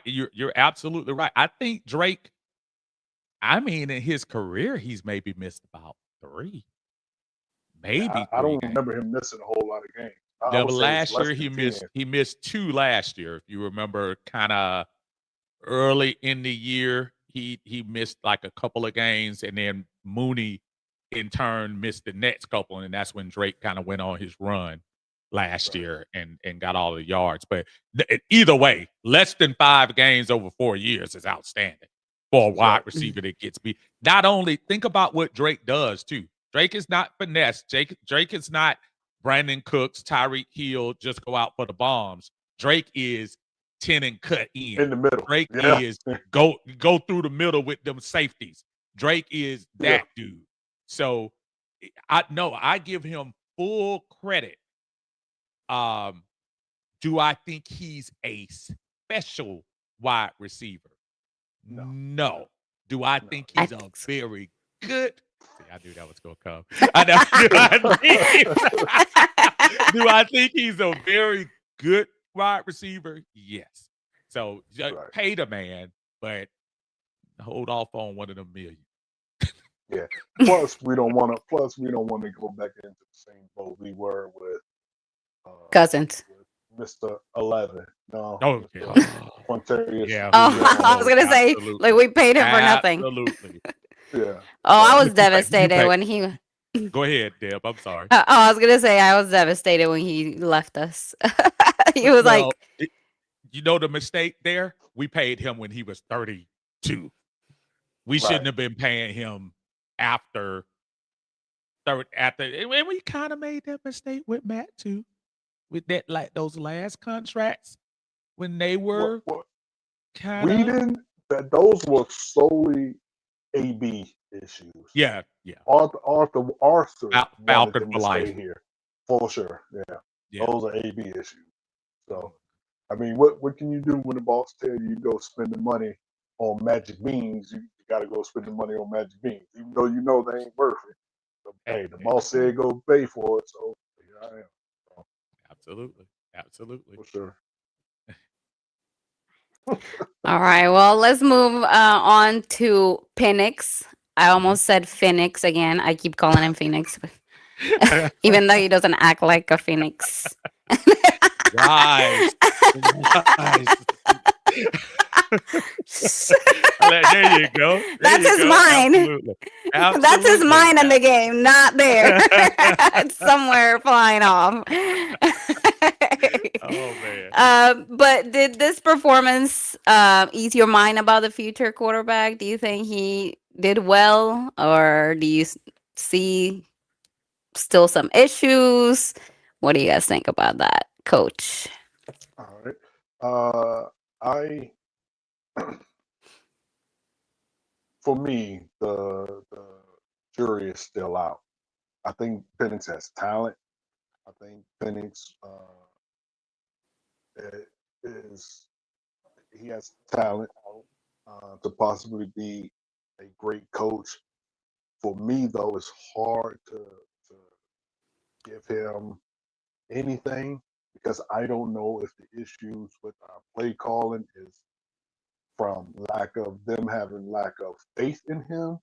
You're absolutely right. I think Drake, I mean, in his career, he's maybe missed about 3, maybe I 3 don't games. remember him missing a whole lot of games. I Yeah, would but say it's last less year than 10. he missed 2 last year. If you remember, kind of early in the year, he missed like a couple of games, and then Mooney in turn missed the next couple, and that's when Drake kind of went on his run last Right. year and got all the yards. But either way, less than 5 games over 4 years is outstanding for a wide Right. receiver that gets beat. Not only think about what Drake does too. Drake is not finesse. Drake is not Brandon Cooks, Tyreek Hill, just go out for the bombs. Drake is 10 and cut in. In the middle. Drake Yeah. is go through the middle with them safeties. Drake is Yeah. that dude. So I give him full credit. Do I think he's a special wide receiver? No. No. Do I No. think I he's a think so. very good? See, I knew that was gonna come. Do I think he's a very good wide receiver? Yes. So Right. pay the man, but hold off on one of them million. Yeah. Plus, we don't want to. Plus, we don't want to go back into the same boat we were with Cousins. with Mr. 11. No. Oh, Mr. yeah. Quintarius. Yeah. Oh, I was gonna say, Absolutely. like, we paid him for nothing. Absolutely. Yeah. Oh, I So, was devastated pay- when he. Go ahead, Deb. I'm sorry. I was gonna say I was devastated when he left us. He was Well, like, you know the mistake there? We paid him when he was 32. We shouldn't right. have been paying him after and we kind of made that mistake with Matt too. With that, like those last contracts when they were What kind we of didn't. That those were solely AB issues. yeah. Arthur wanted Falcon them for to stay life. here for sure. Yeah. Yeah. Those are AB issues. So, I mean, what can you do when the boss tell you go spend the money on Magic Beans? You got to go spend the money on Magic Beans, even though you know they ain't worth it. So, hey, the boss said go pay for it, so here I am. So, Absolutely. for sure. all right, well, let's move on to Penix. I almost said Phoenix again. I keep calling him Phoenix, even though he doesn't act like a phoenix. Wise. There you go. That's his mind. Absolutely. That's his mind in the game, not there. It's somewhere flying off. Oh man. But did this performance ease your mind about the future quarterback? Do you think he did well, or do you see still some issues? What do you guys think about that, Coach? All right. I for me, the jury is still out. I think Penix has talent. I think Penix he has talent to possibly be a great coach. For me, though, it's hard to give him anything because I don't know if the issues with our play calling is from lack of them having lack of faith in him,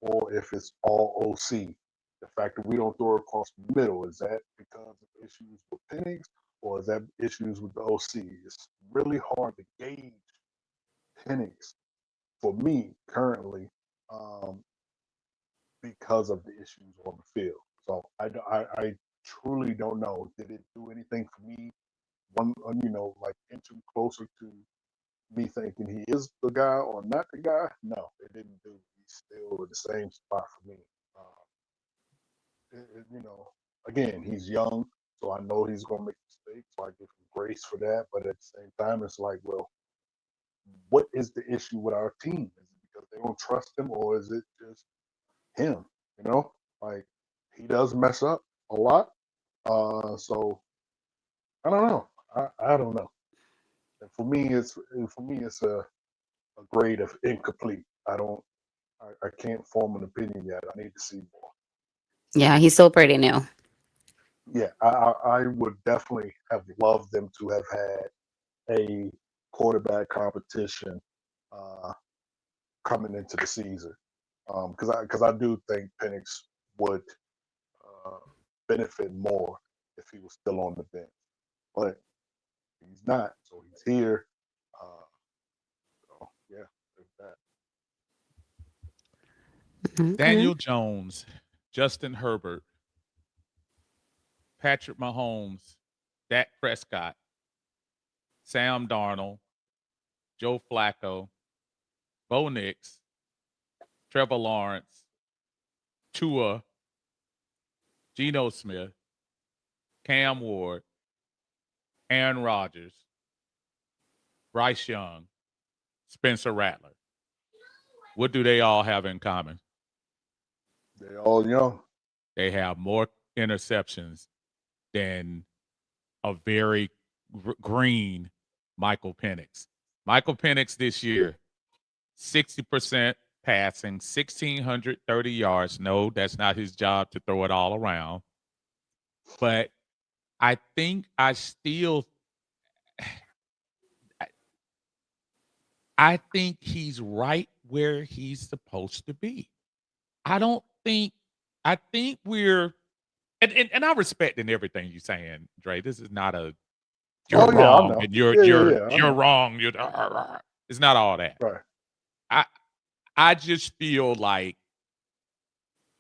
or if it's all OC. The fact that we don't throw across the middle, is that because of issues with Penix, or is that issues with the OC? It's really hard to gauge Penix for me currently because of the issues on the field. So I truly don't know. Did it do anything for me? Like inching closer to me thinking he is the guy or not the guy? No, it didn't do. He's still in the same spot for me. Again, he's young, so I know he's going to make mistakes. So I give him grace for that. But at the same time, it's like, well, what is the issue with our team? Is it because they don't trust him, or is it just him? Like he does mess up a lot. So I don't know. I don't know. And for me, it's a grade of incomplete. I can't form an opinion yet. I need to see more. Yeah, he's still pretty new. Yeah, I would definitely have loved them to have had a quarterback competition coming into the season, because I do think Penix would benefit more if he was still on the bench, but he's not, so he's here. So yeah, there's that. Okay. Daniel Jones, Justin Herbert, Patrick Mahomes, Dak Prescott, Sam Darnold, Joe Flacco, Bo Nix, Trevor Lawrence, Tua, Geno Smith, Cam Ward, Aaron Rodgers, Bryce Young, Spencer Rattler. What do they all have in common? They all young. They have more interceptions than a very green Michael Penix. Michael Penix this year, 60% passing, 1,630 yards. No, that's not his job to throw it all around. But I think I still I think he's right where he's supposed to be. I don't think I think we're and I respect in everything you're saying, Dre. This is not a you're Oh yeah, I wrong know. and Yeah, I you're know. wrong. It's not all that. Right. I just feel like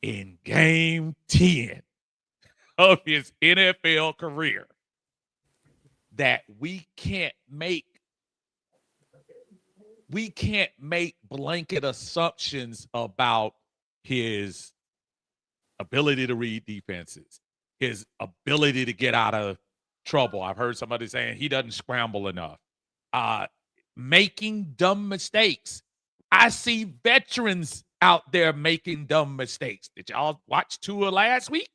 in game 10 of his NFL career that we can't make blanket assumptions about his ability to read defenses, his ability to get out of trouble. I've heard somebody saying he doesn't scramble enough. Making dumb mistakes. I see veterans out there making dumb mistakes. Did y'all watch Tua last week?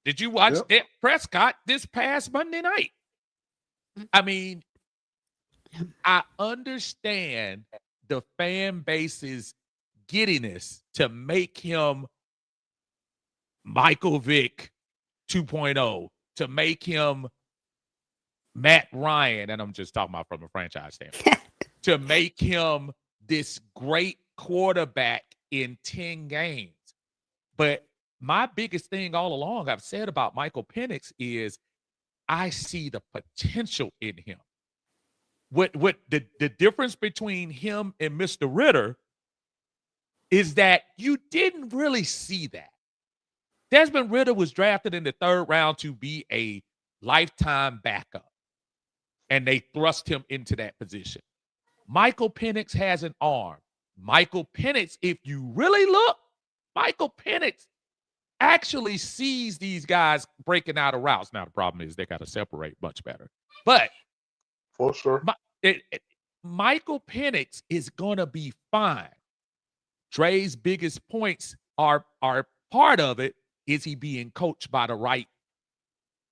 Did you watch Yep. Dak Prescott this past Monday night? I mean, I understand the fan base's giddiness to make him Michael Vick 2.0, to make him Matt Ryan, and I'm just talking about from a franchise standpoint, to make him this great quarterback in 10 games. But my biggest thing all along I've said about Michael Penix is I see the potential in him. What the difference between him and Mr. Ritter is that you didn't really see that. Desmond Ritter was drafted in the 3rd round to be a lifetime backup, and they thrust him into that position. Michael Penix has an arm. Michael Penix, if you really look, Michael Penix actually sees these guys breaking out of routes. Now, the problem is they got to separate much better. But For sure. Michael Penix is going to be fine. Dre's biggest points are part of it. Is he being coached by the right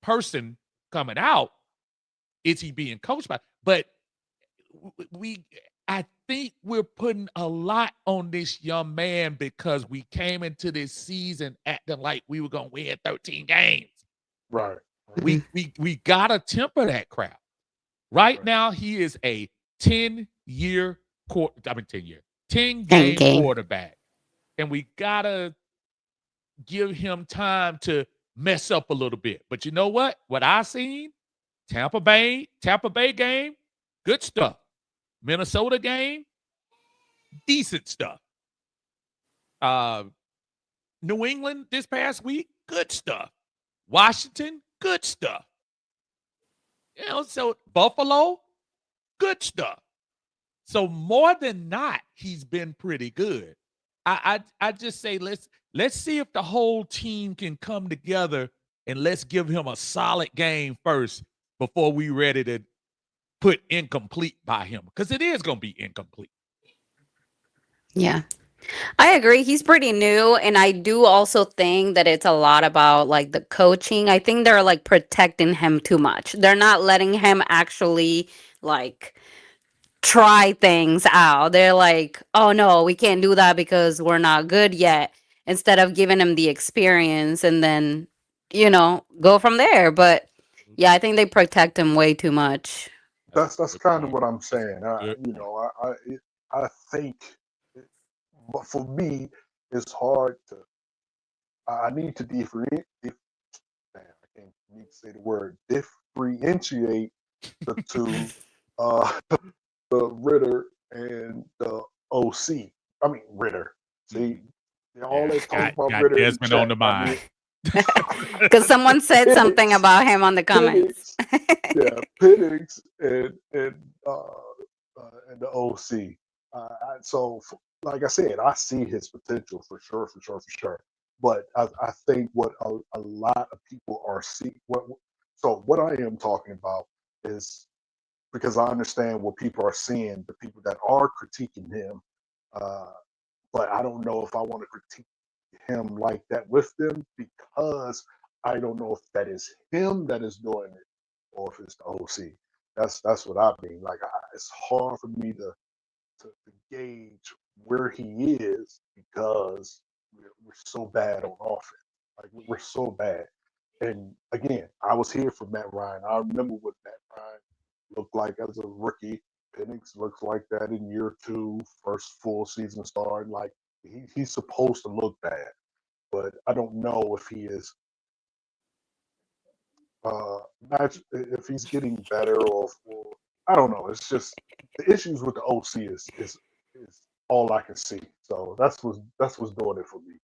person coming out? Is he being coached by? But I think we're putting a lot on this young man because we came into this season acting like we were going to win 13 games. Right. We got to temper that crap. Right Right. now, he is a 10-game quarterback. And we got to give him time to mess up a little bit. But you know what? What I seen, Tampa Bay game, good stuff. Minnesota game, decent stuff. New England this past week, good stuff. Washington, good stuff. So Buffalo, good stuff. So more than not, he's been pretty good. I just say let's see if the whole team can come together and let's give him a solid game first before we ready to put incomplete by him, because it is going to be incomplete. Yeah. I agree. He's pretty new. And I do also think that it's a lot about like the coaching. I think they're like protecting him too much. They're not letting him actually like try things out. They're like, oh no, we can't do that because we're not good yet. Instead of giving him the experience and then, go from there. But yeah, I think they protect him way too much. That's kind of what I'm saying. Good. I think, but for me, it's hard to. I need to differentiate. I can't need to say the word differentiate the two, the Ritter and the OC. I mean Ritter. See, all they talk about Got Ritter. Desmond on the mind. Because someone said something Penix, about him on the comments. yeah, Penix and the OC. So, like I said, I see his potential for sure, for sure, for sure. But I think what a lot of people are seeing. What I am talking about is because I understand what people are seeing, the people that are critiquing him. Uh, but I don't know if I want to critique him like that with them because I don't know if that is him that is doing it or if it's the OC. That's what I mean. Like it's hard for me to gauge where he is because we're so bad on offense. Like we're so bad. And again, I was here for Matt Ryan. I remember what Matt Ryan looked like as a rookie. Penix looks like that in year two, first full season start. Like he's supposed to look bad, but I don't know if he is if he's getting better or I don't know. It's just the issues with the OC is all I can see. So that's what's doing it for me.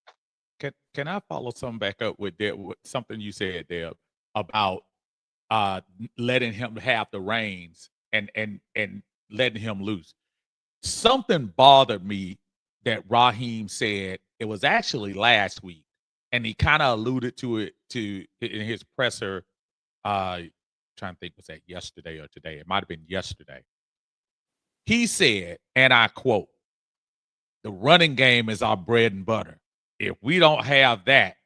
Can I follow something back up with Deb, with something you said, Deb, about letting him have the reins and letting him loose? Something bothered me that Raheem said. It was actually last week, and he kind of alluded to it in his presser. Trying to think, was that yesterday or today? It might have been yesterday. He said, and I quote, "The running game is our bread and butter. If we don't have that,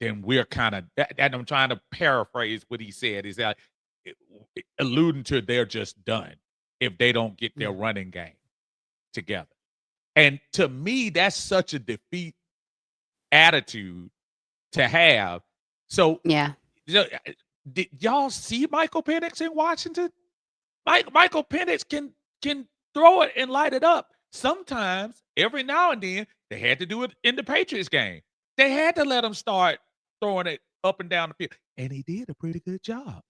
then we're kind of that." I'm trying to paraphrase what he said. Is that alluding to they're just done if they don't get their running game together. And to me, that's such a defeat attitude to have. So, Yeah. did y'all see Michael Penix in Washington? Michael Penix can throw it and light it up. Sometimes, every now and then, they had to do it in the Patriots game. They had to let him start throwing it up and down the field, and he did a pretty good job.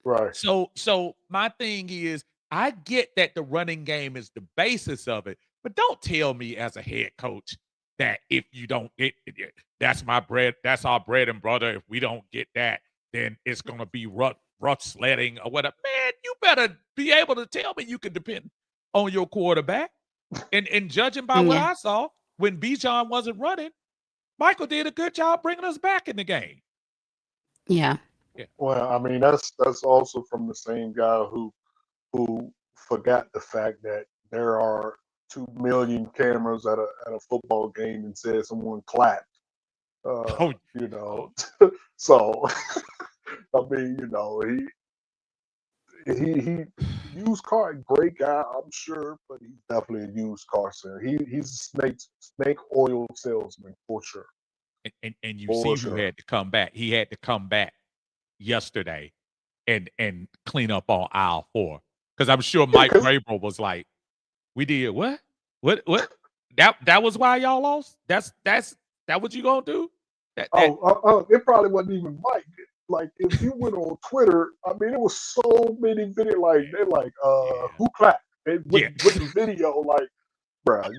Right. So my thing is, I get that the running game is the basis of it, but don't tell me as a head coach that if you don't get that's our bread and butter. If we don't get that, then it's gonna be rough sledding or whatever. Man, you better be able to tell me you can depend on your quarterback. And judging by what Yeah. I saw when Bijan wasn't running, Michael did a good job bringing us back in the game. Yeah. Well, I mean that's also from the same guy who forgot the fact that there are 2 million cameras at a football game and said someone clapped. Oh, You know, so I mean, you know, he used car great guy, I'm sure, but he's definitely a used car salesman. He's a snake oil salesman for sure. and you For see who sure. had to come back. He had to come back yesterday and clean up on aisle 4. Because I'm sure Yeah, Mike 'cause Vrabel was like, "We did what? What? That was why y'all lost? That's that what you gonna do? That it probably wasn't even Mike. Like if you went on Twitter, I mean, it was so many video. Like they're like, yeah. who clapped? And Yeah. with the video, like, bruh,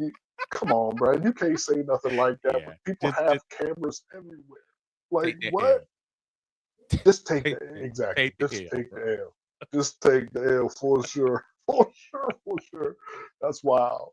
come on, bruh, you can't say nothing like that. Yeah. But people Just have cameras everywhere. Like take that what? L. Just take Take the exactly. the Just L, take bro. the L. Just take the L for sure. For sure. For sure. That's wild.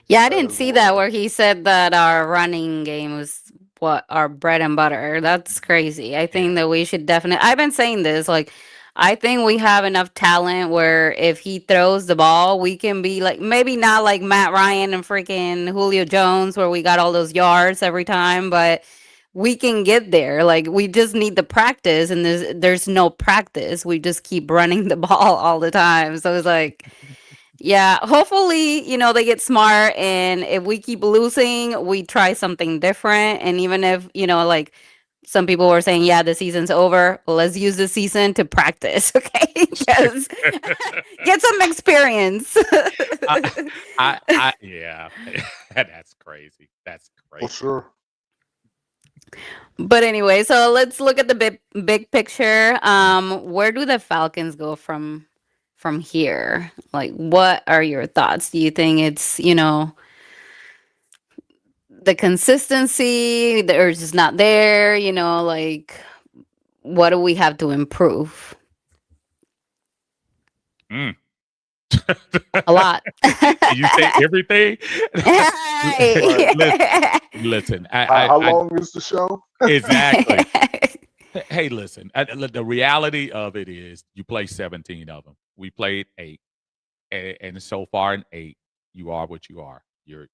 Yeah, I That didn't is see that wild. where he said that our running game was what our bread and butter. That's crazy. I think Yeah. that we should definitely. I've been saying this, like, I think we have enough talent where if he throws the ball, we can be like maybe not like Matt Ryan and freaking Julio Jones where we got all those yards every time, but we can get there. Like we just need the practice and there's no practice. We just keep running the ball all the time. So it's like yeah, hopefully, they get smart and if we keep losing, we try something different. And even if, like some people were saying, yeah, the season's over, let's use the season to practice, okay? Just get some experience. Yeah. That's crazy. That's For crazy. sure. But anyway, so let's look at the big picture. Where do the Falcons go from here? Like, what are your thoughts? Do you think it's, the consistency, they're just not there, like what do we have to improve? Mm. A lot. You say everything. Hey. Listen. How long is the show? Exactly. Hey, listen. The reality of it is, you play 17 of them. We played 8, and so far in 8, you are what you are. You're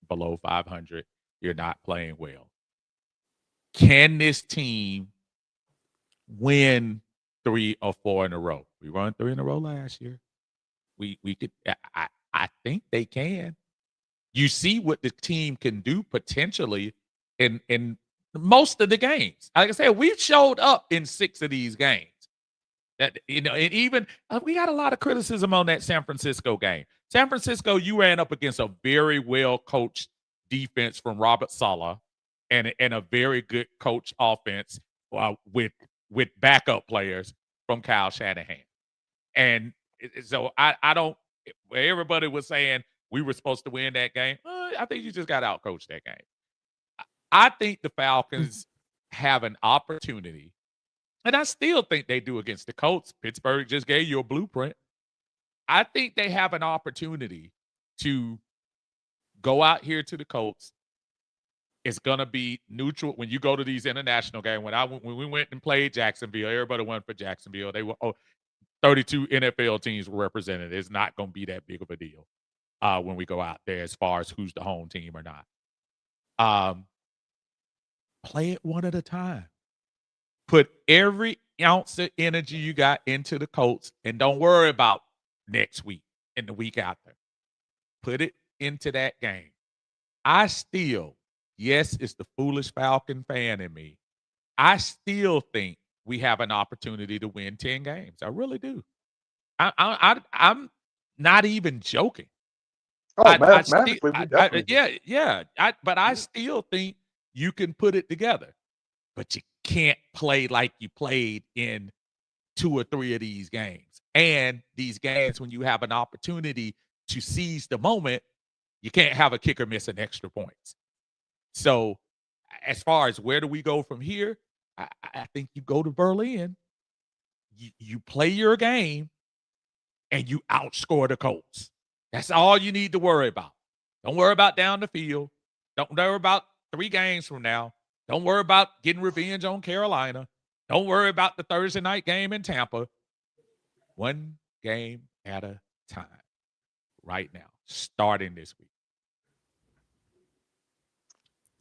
below 500. You're not playing well. Can this team win 3 or 4 in a row? We won 3 in a row last year. We could. I think they can. You see what the team can do potentially in most of the games. Like I said, we showed up in 6 of these games. That, and even we got a lot of criticism on that San Francisco game. San Francisco, you ran up against a very well coached defense from Robert Saleh, and a very good coach offense with backup players from Kyle Shanahan. And so I don't. Where everybody was saying we were supposed to win that game, I think you just got out coached that game. I think the Falcons have an opportunity, and I still think they do against the Colts. Pittsburgh just gave you a blueprint. I think they have an opportunity to go out here to the Colts. It's gonna be neutral when you go to these international games. When we went and played Jacksonville, everybody went for Jacksonville. They were 32 NFL teams were represented. It's not going to be that big of a deal when we go out there as far as who's the home team or not. Play it one at a time. Put every ounce of energy you got into the Colts, and don't worry about next week and the week after. Put it into that game. Yes, it's the foolish Falcon fan in me. I still think we have an opportunity to win 10 games. I really do. I'm not even joking. Mathematically, we definitely But I still think you can put it together. But you can't play like you played in 2 or 3 of these games. And these games, when you have an opportunity to seize the moment, you can't have a kicker missing extra points. So, as far as where do we go from here, I think you go to Berlin, you play your game, and you outscore the Colts. That's all you need to worry about. Don't worry about down the field. Don't worry about 3 games from now. Don't worry about getting revenge on Carolina. Don't worry about the Thursday night game in Tampa. One game at a time right now, starting this week.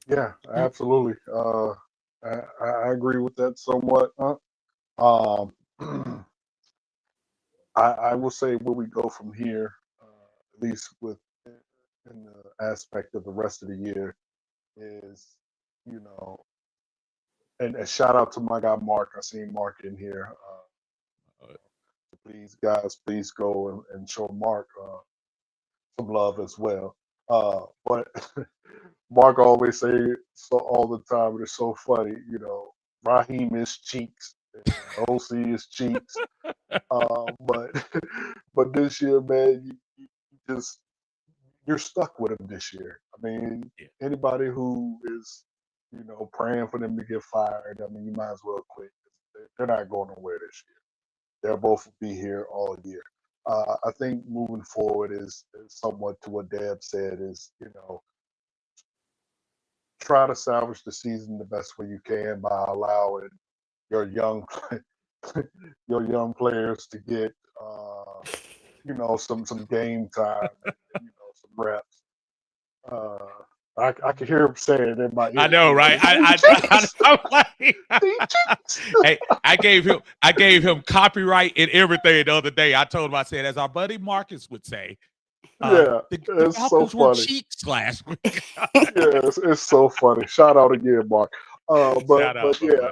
Yeah, absolutely. I agree with that somewhat. Um, I will say where we go from here, at least in the aspect of the rest of the year, is, and a shout out to my guy Mark. I seen Mark in here. Please, guys, please go and show Mark some love as well. But Mark always say so all the time, and it's so funny. Raheem is cheeks, and OC is cheeks. But but this year, man, you're stuck with him this year. I mean, anybody who is praying for them to get fired, I mean, you might as well quit. They're not going nowhere this year. They'll both be here all year. I think moving forward is somewhat to what Deb said, is try to salvage the season the best way you can by allowing your young players to get some game time, and, some reps. I can hear him saying it in my ear. I know, right? I'm like, hey, I gave him copyright and everything the other day. I told him, I said, as our buddy Marcus would say, the Falcons so were funny. cheeks last week. It's so funny. Shout out again, Mark. Shout out, but yeah,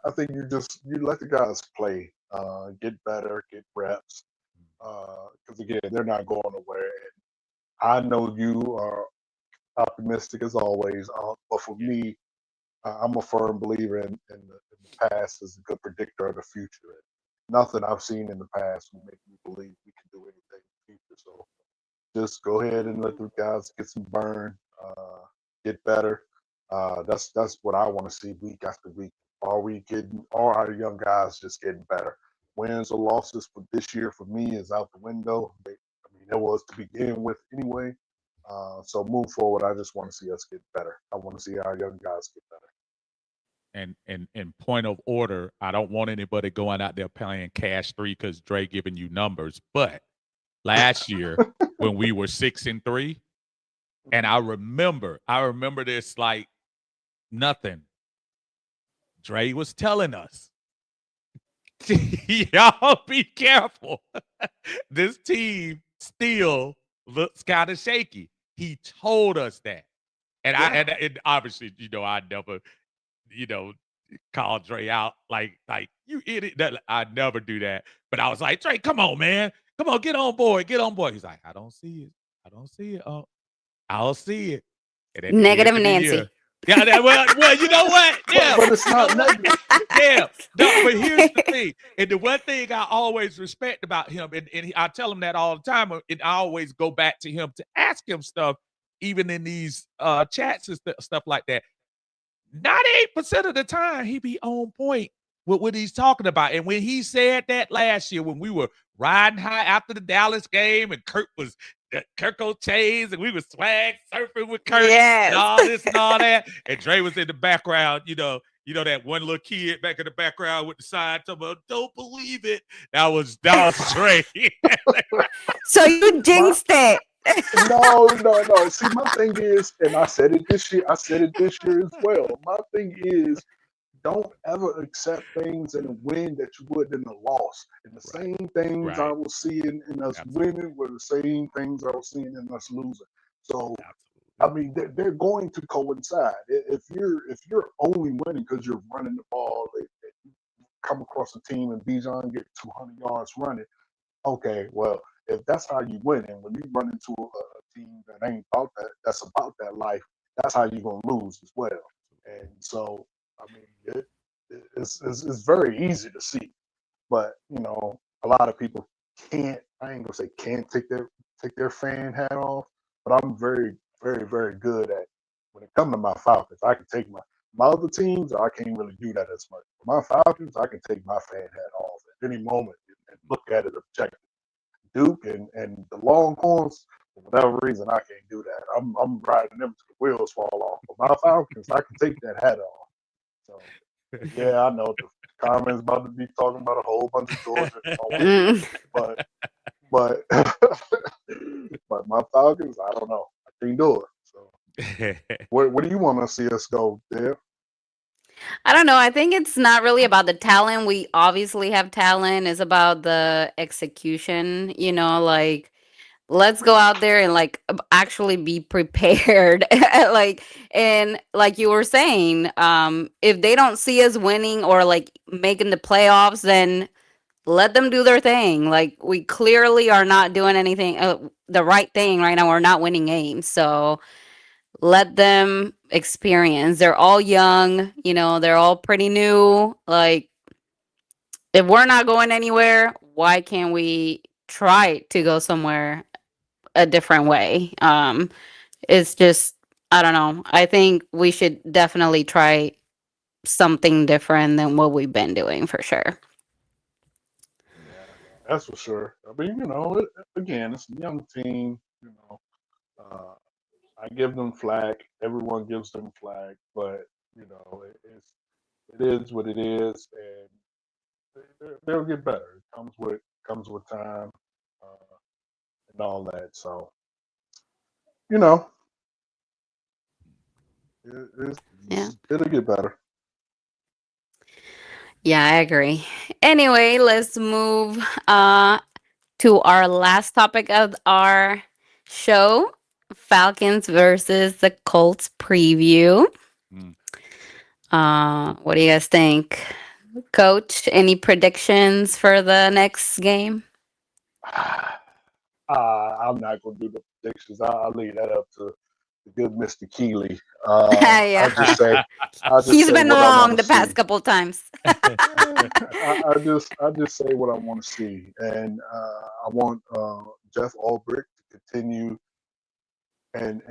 I think you let the guys play, get better, get reps, because again, they're not going nowhere. I know you are optimistic as always, but for me, I'm a firm believer in the past is a good predictor of the future. And nothing I've seen in the past will make me believe we can do anything in the future. So just go ahead and let the guys get some burn, get better. That's what I want to see week after week. Are we getting all our young guys just getting better? Wins or losses for this year for me is out the window. I mean, it was to begin with anyway. So move forward. I just want to see us get better. I want to see our young guys get better. And in point of order, I don't want anybody going out there playing cash 3 because Dre giving you numbers. But last year when we were 6-3, and I remember this like nothing. Dre was telling us, y'all be careful. This team still looks kind of shaky. He told us that. And and obviously, I never, call Dre out like you idiot. I never do that. But I was like, Dre, come on, man. Come on, get on board. Get on board. He's like, I don't see it. I don't see it. Oh, I'll see it. And at the Negative end of the Nancy. year- yeah, well, you know what? Yeah. But it's not negative. Yeah. No, but here's the thing. And the one thing I always respect about him, and I tell him that all the time, and I always go back to him to ask him stuff, even in these chats and stuff like that. 98% of the time, he be on point with what he's talking about. And when he said that last year, when we were riding high after the Dallas game, and Kirk O'Chains, and we were swag surfing with Kirk, and all this and all that, and Dre was in the background, you know that one little kid back in the background with the sign talking about, don't believe it. That was Dre. So you jinxed it. No. See, my thing is, and I said it this year as well. My thing is, don't ever accept things in a win that you would in a loss. And the same things I was seeing in us winning were the same things I was seeing in us losing. So, I mean, they're going to coincide. If you're only winning because you're running the ball, you come across a team and Bijan get 200 yards running, okay, well, if that's how you win, and when you run into a team that ain't about that, that's about that life, that's how you're gonna lose as well. And so, I mean, it's very easy to see, but a lot of people can't. I ain't gonna say can't take their fan hat off, but I'm very, very, very good at when it comes to my Falcons. I can take my other teams, I can't really do that as much. For my Falcons, I can take my fan hat off at any moment and look at it objectively. Duke and the Longhorns, for whatever reason, I can't do that. I'm riding them to the wheels fall off. For my Falcons, I can take that hat off. So, yeah, I know the comments about to be talking about a whole bunch of Georgia, but but my Falcons, I don't know. I can't do it. So, where do you want to see us go, Deb? I don't know. I think it's not really about the talent. We obviously have talent. It's about the execution, like let's go out there and like actually be prepared. And like you were saying, if they don't see us winning or like making the playoffs, then let them do their thing. Like we clearly are not doing anything the right thing right now. We're not winning games. So let them experience. They're all young, they're all pretty new. Like, if we're not going anywhere, why can't we try to go somewhere a different way? It's just, I don't know. I think we should definitely try something different than what we've been doing for sure. Yeah, that's for sure. I mean, again, it's a young team. I give them flack. Everyone gives them flack, but it is what it is, and they'll get better. It comes with time, and all that. So Yeah. it'll get better. Yeah, I agree. Anyway, let's move to our last topic of our show, Falcons versus the Colts preview. What do you guys think? Coach, any predictions for the next game? I'm not going to do the predictions. I'll leave that up to the good Mr. Keeley. Yeah. I'll just He's say been what I wrong wanna the past see. couple times. I just say what I want to see, and I want Jeff Ulbrich to continue. And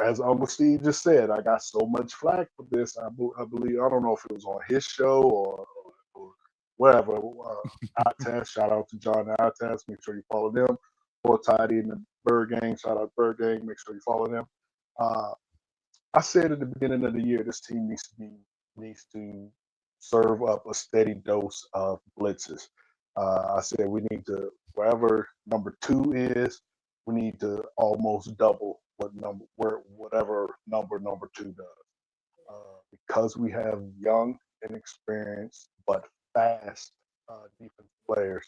as Uncle Steve just said, I got so much flack for this. I believe, I don't know if it was on his show or wherever. Test, shout out to John Test. Make sure you follow them. Or Tidy and the Bird Gang, shout out Bird Gang. Make sure you follow them. I said at the beginning of the year, this team needs to serve up a steady dose of blitzes. I said we need to, wherever number 2 is, we need to almost double whatever number 2 does. Because we have young, inexperienced, but fast defense players,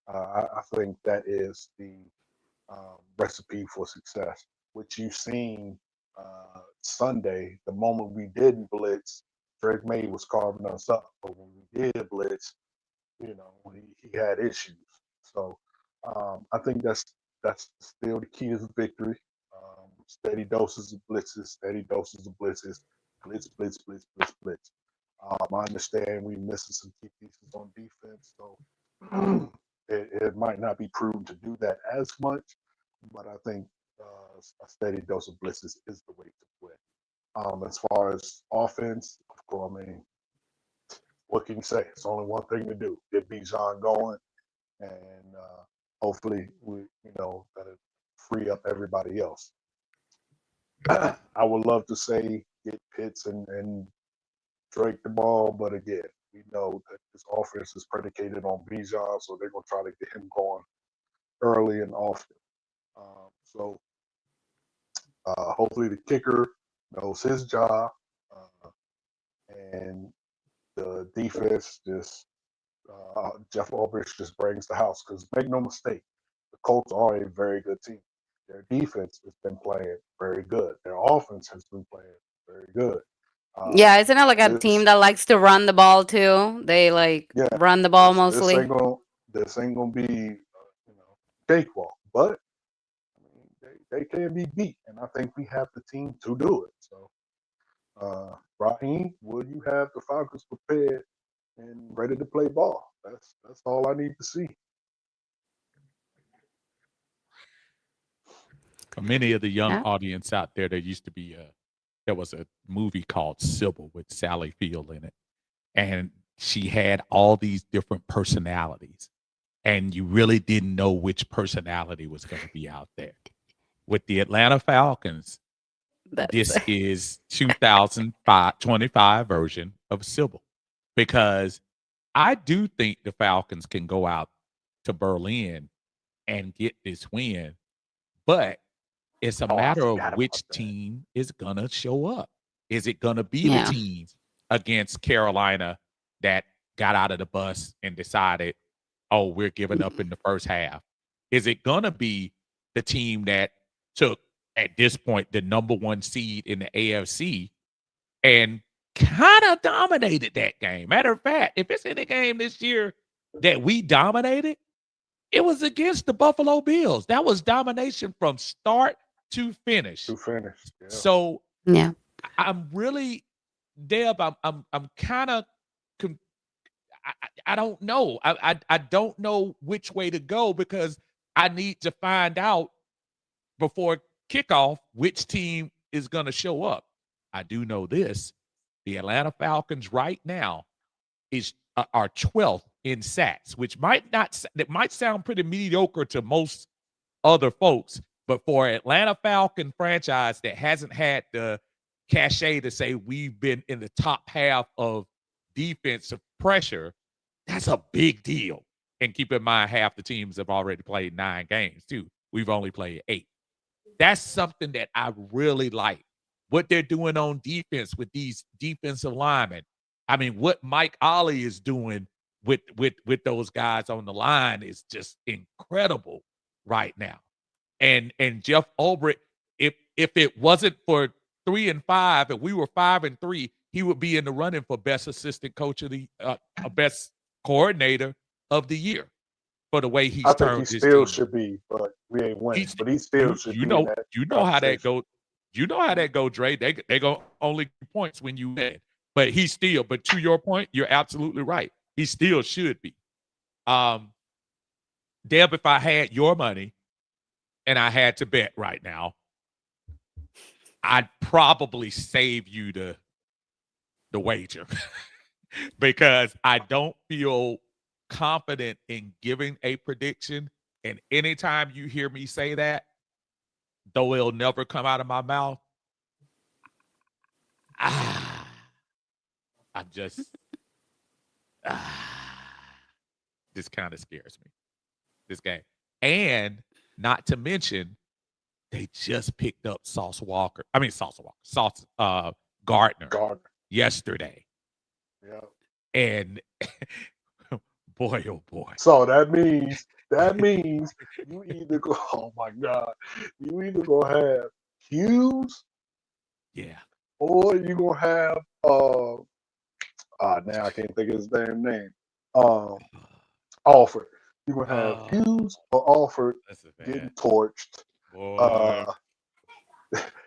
I think that is the recipe for success, which you've seen Sunday. The moment we didn't blitz, Drake May was carving us up. But when we did blitz, he had issues. So I think that's still the key to the victory. Steady doses of blitzes, blitz, blitz, blitz, blitz, blitz. I understand we're missing some key pieces on defense, so it might not be proven to do that as much, but I think a steady dose of blitzes is the way to win. As far as offense, of course, I mean, what can you say? It's only one thing to do: get Bijan going, and hopefully that'll free up everybody else. I would love to say get Pitts and Drake the ball, but again, we know that this offense is predicated on Bijan, so they're gonna try to get him going early and often. So hopefully the kicker knows his job, and the defense just Jeff Ulbrich just brings the house. Because make no mistake, the Colts are a very good team. Their defense has been playing very good. Their offense has been playing very good. Yeah, isn't it like a team that likes to run the ball too? They run the ball mostly. This ain't gonna be cakewalk, but they can be beat, and I think we have the team to do it. So, Raheem, will you have the Falcons prepared and ready to play ball? That's all I need to see. For many of the young audience out there, there used to be there was a movie called Sybil with Sally Field in it, and she had all these different personalities, and you really didn't know which personality was going to be out there. With the Atlanta Falcons, this is 2025 version of Sybil, because I do think the Falcons can go out to Berlin and get this win, but it's a matter of which team is going to show up. Is it going to be the team against Carolina that got out of the bus and decided, oh, we're giving up in the first half? Is it going to be the team that took, at this point, the number 1 seed in the AFC and kind of dominated that game? Matter of fact, if it's any game this year that we dominated, it was against the Buffalo Bills. That was domination from start to finish. Yeah. So I'm really, Deb, I'm kind of, I don't know. I don't know which way to go, because I need to find out before kickoff which team is going to show up. I do know this: the Atlanta Falcons right now are 12th in sacks, which might sound pretty mediocre to most other folks, but for an Atlanta Falcon franchise that hasn't had the cachet to say we've been in the top half of defensive pressure, that's a big deal. And keep in mind, half the teams have already played 9 games too. We've only played 8. That's something that I really like. What they're doing on defense with these defensive linemen. I mean, what Mike Ollie is doing with those guys on the line is just incredible right now. And Jeff Ulbrich, if it wasn't for 3 and 5, if we were 5 and 3, he would be in the running for best assistant coach of the best coordinator of the year for the way he's turned his team. I think he still should be, but we ain't winning. But he still should be. You know how that goes. You know how that goes, Dre. They go only points when you win. But but to your point, you're absolutely right. He still should be. Deb, if I had your money, and I had to bet right now, I'd probably save you the wager because I don't feel confident in giving a prediction. And anytime you hear me say that, though it'll never come out of my mouth, ah, I'm just this kind of scares me. This game. And not to mention, they just picked up Sauce Gardner Gardner. yesterday. Yeah. And boy, oh boy. So that means you either go. Oh my God, you either gonna have Hughes Yeah. or you gonna have now I can't think of his damn name. Alford. You're gonna have Hughes or Alford That's a getting bad torched. boy.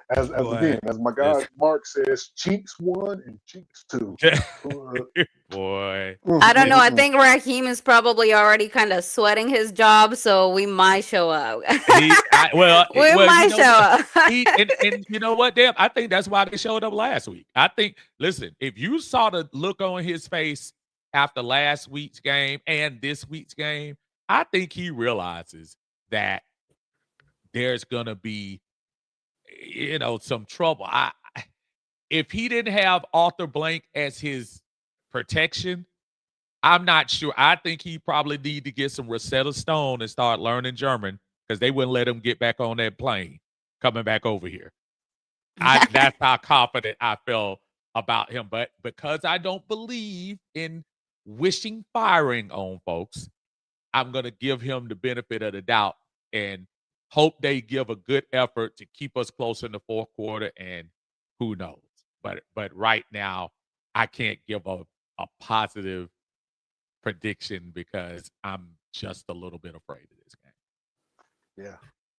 As again, as my guy Mark says, cheeks 1 and cheeks 2. Boy. I don't know. I think Raheem is probably already kind of sweating his job, so we might show up. We might show up. And you know what, Deb? I think that's why they showed up last week. I think, listen, if you saw the look on his face after last week's game and this week's game, I think he realizes that there's gonna be, some trouble. If he didn't have Arthur Blank as his protection, I'm not sure. I think he probably need to get some Rosetta Stone and start learning German because they wouldn't let him get back on that plane coming back over here. That's how confident I felt about him. But because I don't believe in wishing firing on folks, I'm going to give him the benefit of the doubt and hope they give a good effort to keep us close in the fourth quarter, and who knows. But right now, I can't give a positive prediction because I'm just a little bit afraid of this game.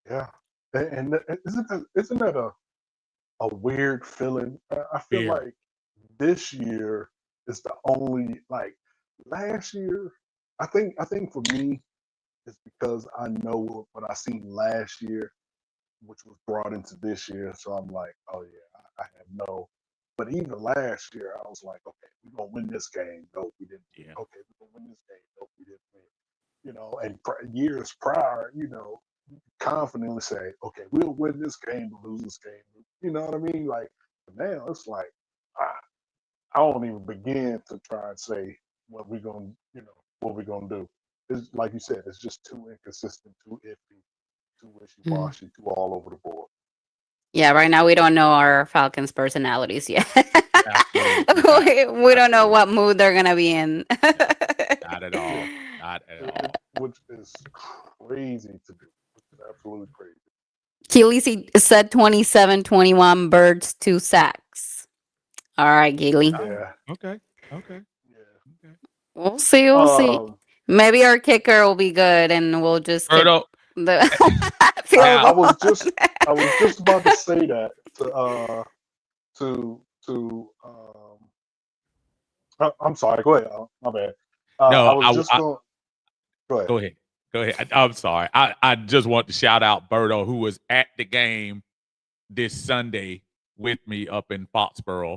Yeah. And isn't that a weird feeling? I feel like this year is the only, like, last year. I think for me, it's because I know what I seen last year, which was brought into this year. So I'm like, oh yeah, I have no. But even last year, I was like, okay, we're gonna win this game. No, we didn't. Yeah. Okay, we're gonna win this game. No, we didn't win. And years prior, you confidently say, okay, we'll win this game, but lose this game. You know what I mean? Like now, it's like I don't even begin to try and say what we're gonna do. It's like you said, it's just too inconsistent, too iffy, too wishy-washy, too all over the board. Yeah, right now we don't know our Falcons' personalities yet. Absolutely. we don't know what mood they're gonna be in. Not at all. Not at all. Which is crazy to do. Which is absolutely crazy. Keely said 27-21 birds, 2 sacks. All right, Keely. Yeah. Okay. Yeah. We'll see. We'll see. Maybe our kicker will be good, and we'll just get the field I goal. was just about to say that I'm sorry. Go ahead. My bad. No, Go ahead. Go ahead. I'm sorry. I just want to shout out Berto, who was at the game this Sunday with me up in Foxborough,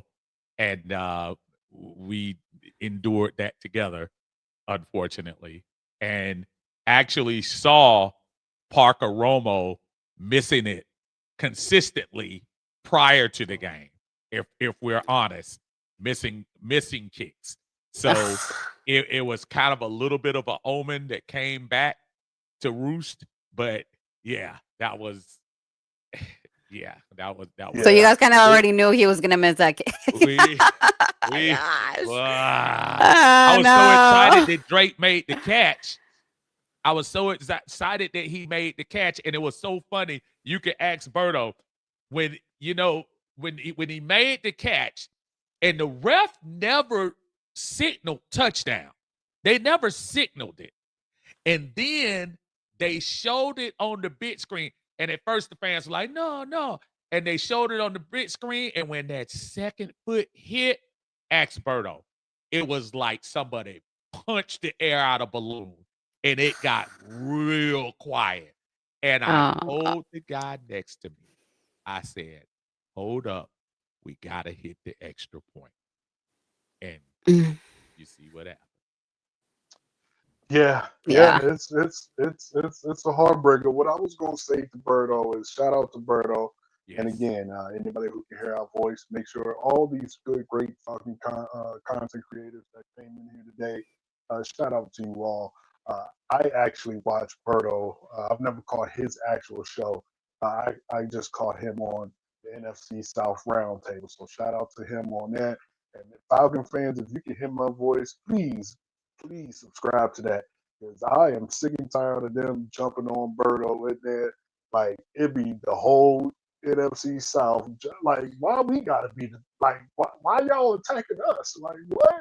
and we endured that together, unfortunately, and actually saw Parker Romo missing it consistently prior to the game. If we're honest, missing kicks. So it was kind of a little bit of an omen that came back to roost. But yeah, that was. So you guys kind of already knew he was gonna miss that kick. I was so excited that Drake made the catch. I was so excited that he made the catch, and it was so funny. You could ask Berto when he made the catch, and the ref never signaled touchdown. They never signaled it, and then they showed it on the big screen. And at first, the fans were like, no. And they showed it on the big screen. And when that second foot hit Axberto, it was like somebody punched the air out of a balloon. And it got real quiet. And I Oh, told the guy next to me, I said, hold up, we gotta hit the extra point. And mm, you see what happened. Yeah, yeah, yeah. it's a heartbreaker. What I was gonna say to Birdo is shout out to Birdo. And Yes. again, anybody who can hear our voice, make sure all these good, great fucking content creators that came in here today, shout out to you all. I actually watched Birdo. I've never caught his actual show. I just caught him on the NFC South Roundtable. So shout out to him on that. And Falcon fans, if you can hear my voice, please subscribe to that because I am sick and tired of them jumping on Birdo in there. Like it be the whole NFC South. Like why we gotta be like why y'all attacking us? Like what?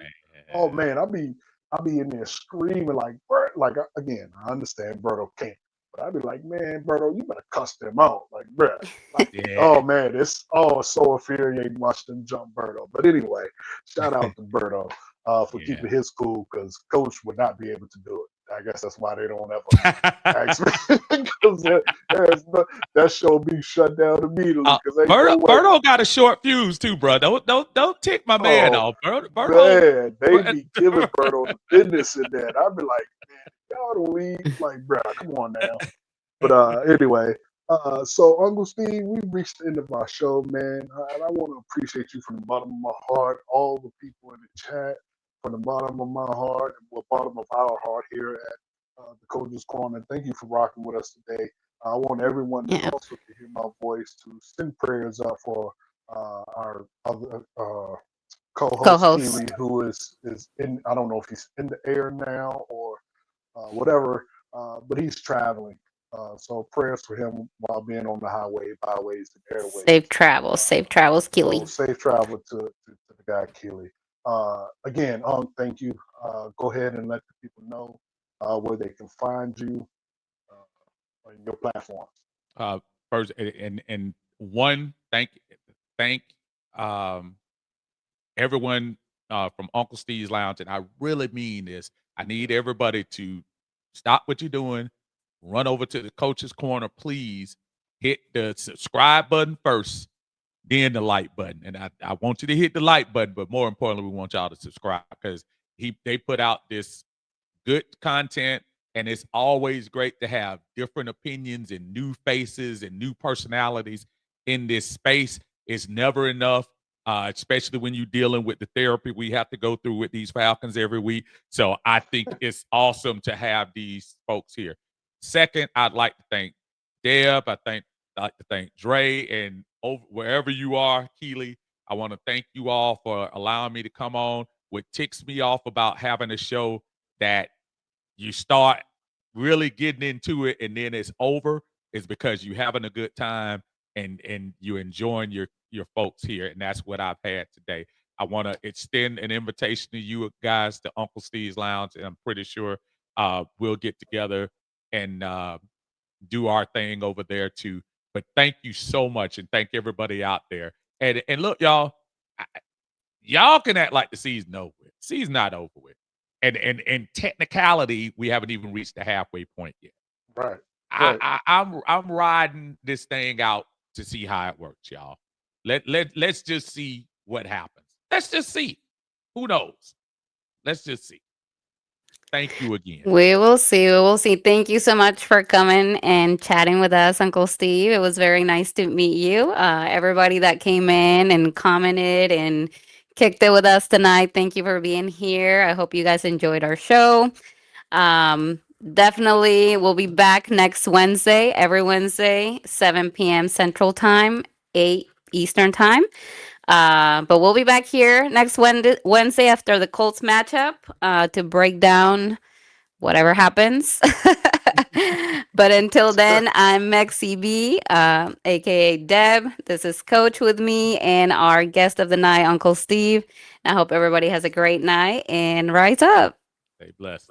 Oh Man. man, I be in there screaming like Bert. Like again, I understand Birdo can't, but I'd be like, man, Birdo, you better cuss them out, like bruh. Like Yeah. oh man, it's so infuriating watching them jump Birdo. But anyway, shout out to Birdo for Yeah. keeping his cool because Coach would not be able to do it. I guess that's why they don't ever ask me because that show be shut down immediately because ain't no way. Berto got a short fuse too, bro. Don't tick my man Oh off. Berto, man, they be giving Berto the business in that. I'd be like, man, y'all don't leave. Like, bro, come on now. But anyway, so Uncle Steve, we've reached the end of our show, man. And I want to appreciate you from the bottom of my heart, all the people in the chat, from the bottom of my heart, and the bottom of our heart here at the Coach's Corner. Thank you for rocking with us today. I want everyone that Yeah. also can hear my voice to send prayers up for our other co-host Co-host. Keely, who is in. I don't know if he's in the air now or whatever, but he's traveling. So prayers for him while being on the highway, byways, and airways. Safe travels. Safe travels, So Keely. safe travel to the guy Keely. Again, thank you. Go ahead and let the people know where they can find you on your platforms. First and one thank um everyone from Uncle Steve's Lounge, and I really mean this. I need everybody to stop what you're doing, run over to the Coach's Corner, please. Hit the subscribe button first, then the like button. And I want you to hit the like button, but more importantly, we want y'all to subscribe because they put out this good content, and it's always great to have different opinions and new faces and new personalities in this space. It's never enough, especially when you're dealing with the therapy we have to go through with these Falcons every week. So I think it's awesome to have these folks here. Second, I'd like to thank Deb. I'd like to thank Dre, and wherever you are, Keely. I want to thank you all for allowing me to come on. What ticks me off about having a show that you start really getting into it and then it's over is because you having a good time and you enjoying your folks here, and that's what I've had today. I want to extend an invitation to you guys to Uncle Steve's Lounge, and I'm pretty sure we'll get together and do our thing over there too. But thank you so much, and thank everybody out there. And look, y'all, y'all can act like the season over with. Season not over with. And technicality, we haven't even reached the halfway point yet. Right. Right. I'm riding this thing out to see how it works, y'all. Let's just see what happens. Let's just see. Who knows? Let's just see. Thank you again. We will see. We will see. Thank you so much for coming and chatting with us, Uncle Steve. It was very nice to meet you. Everybody that came in and commented and kicked it with us tonight, thank you for being here. I hope you guys enjoyed our show. Definitely, we'll be back next Wednesday, every Wednesday, 7 p.m. Central Time, 8 Eastern Time. But we'll be back here next Wednesday after the Colts matchup to break down whatever happens. But until then, I'm Mexi B, aka Deb. This is Coach with me and our guest of the night, Uncle Steve. I hope everybody has a great night and rise up. Stay blessed.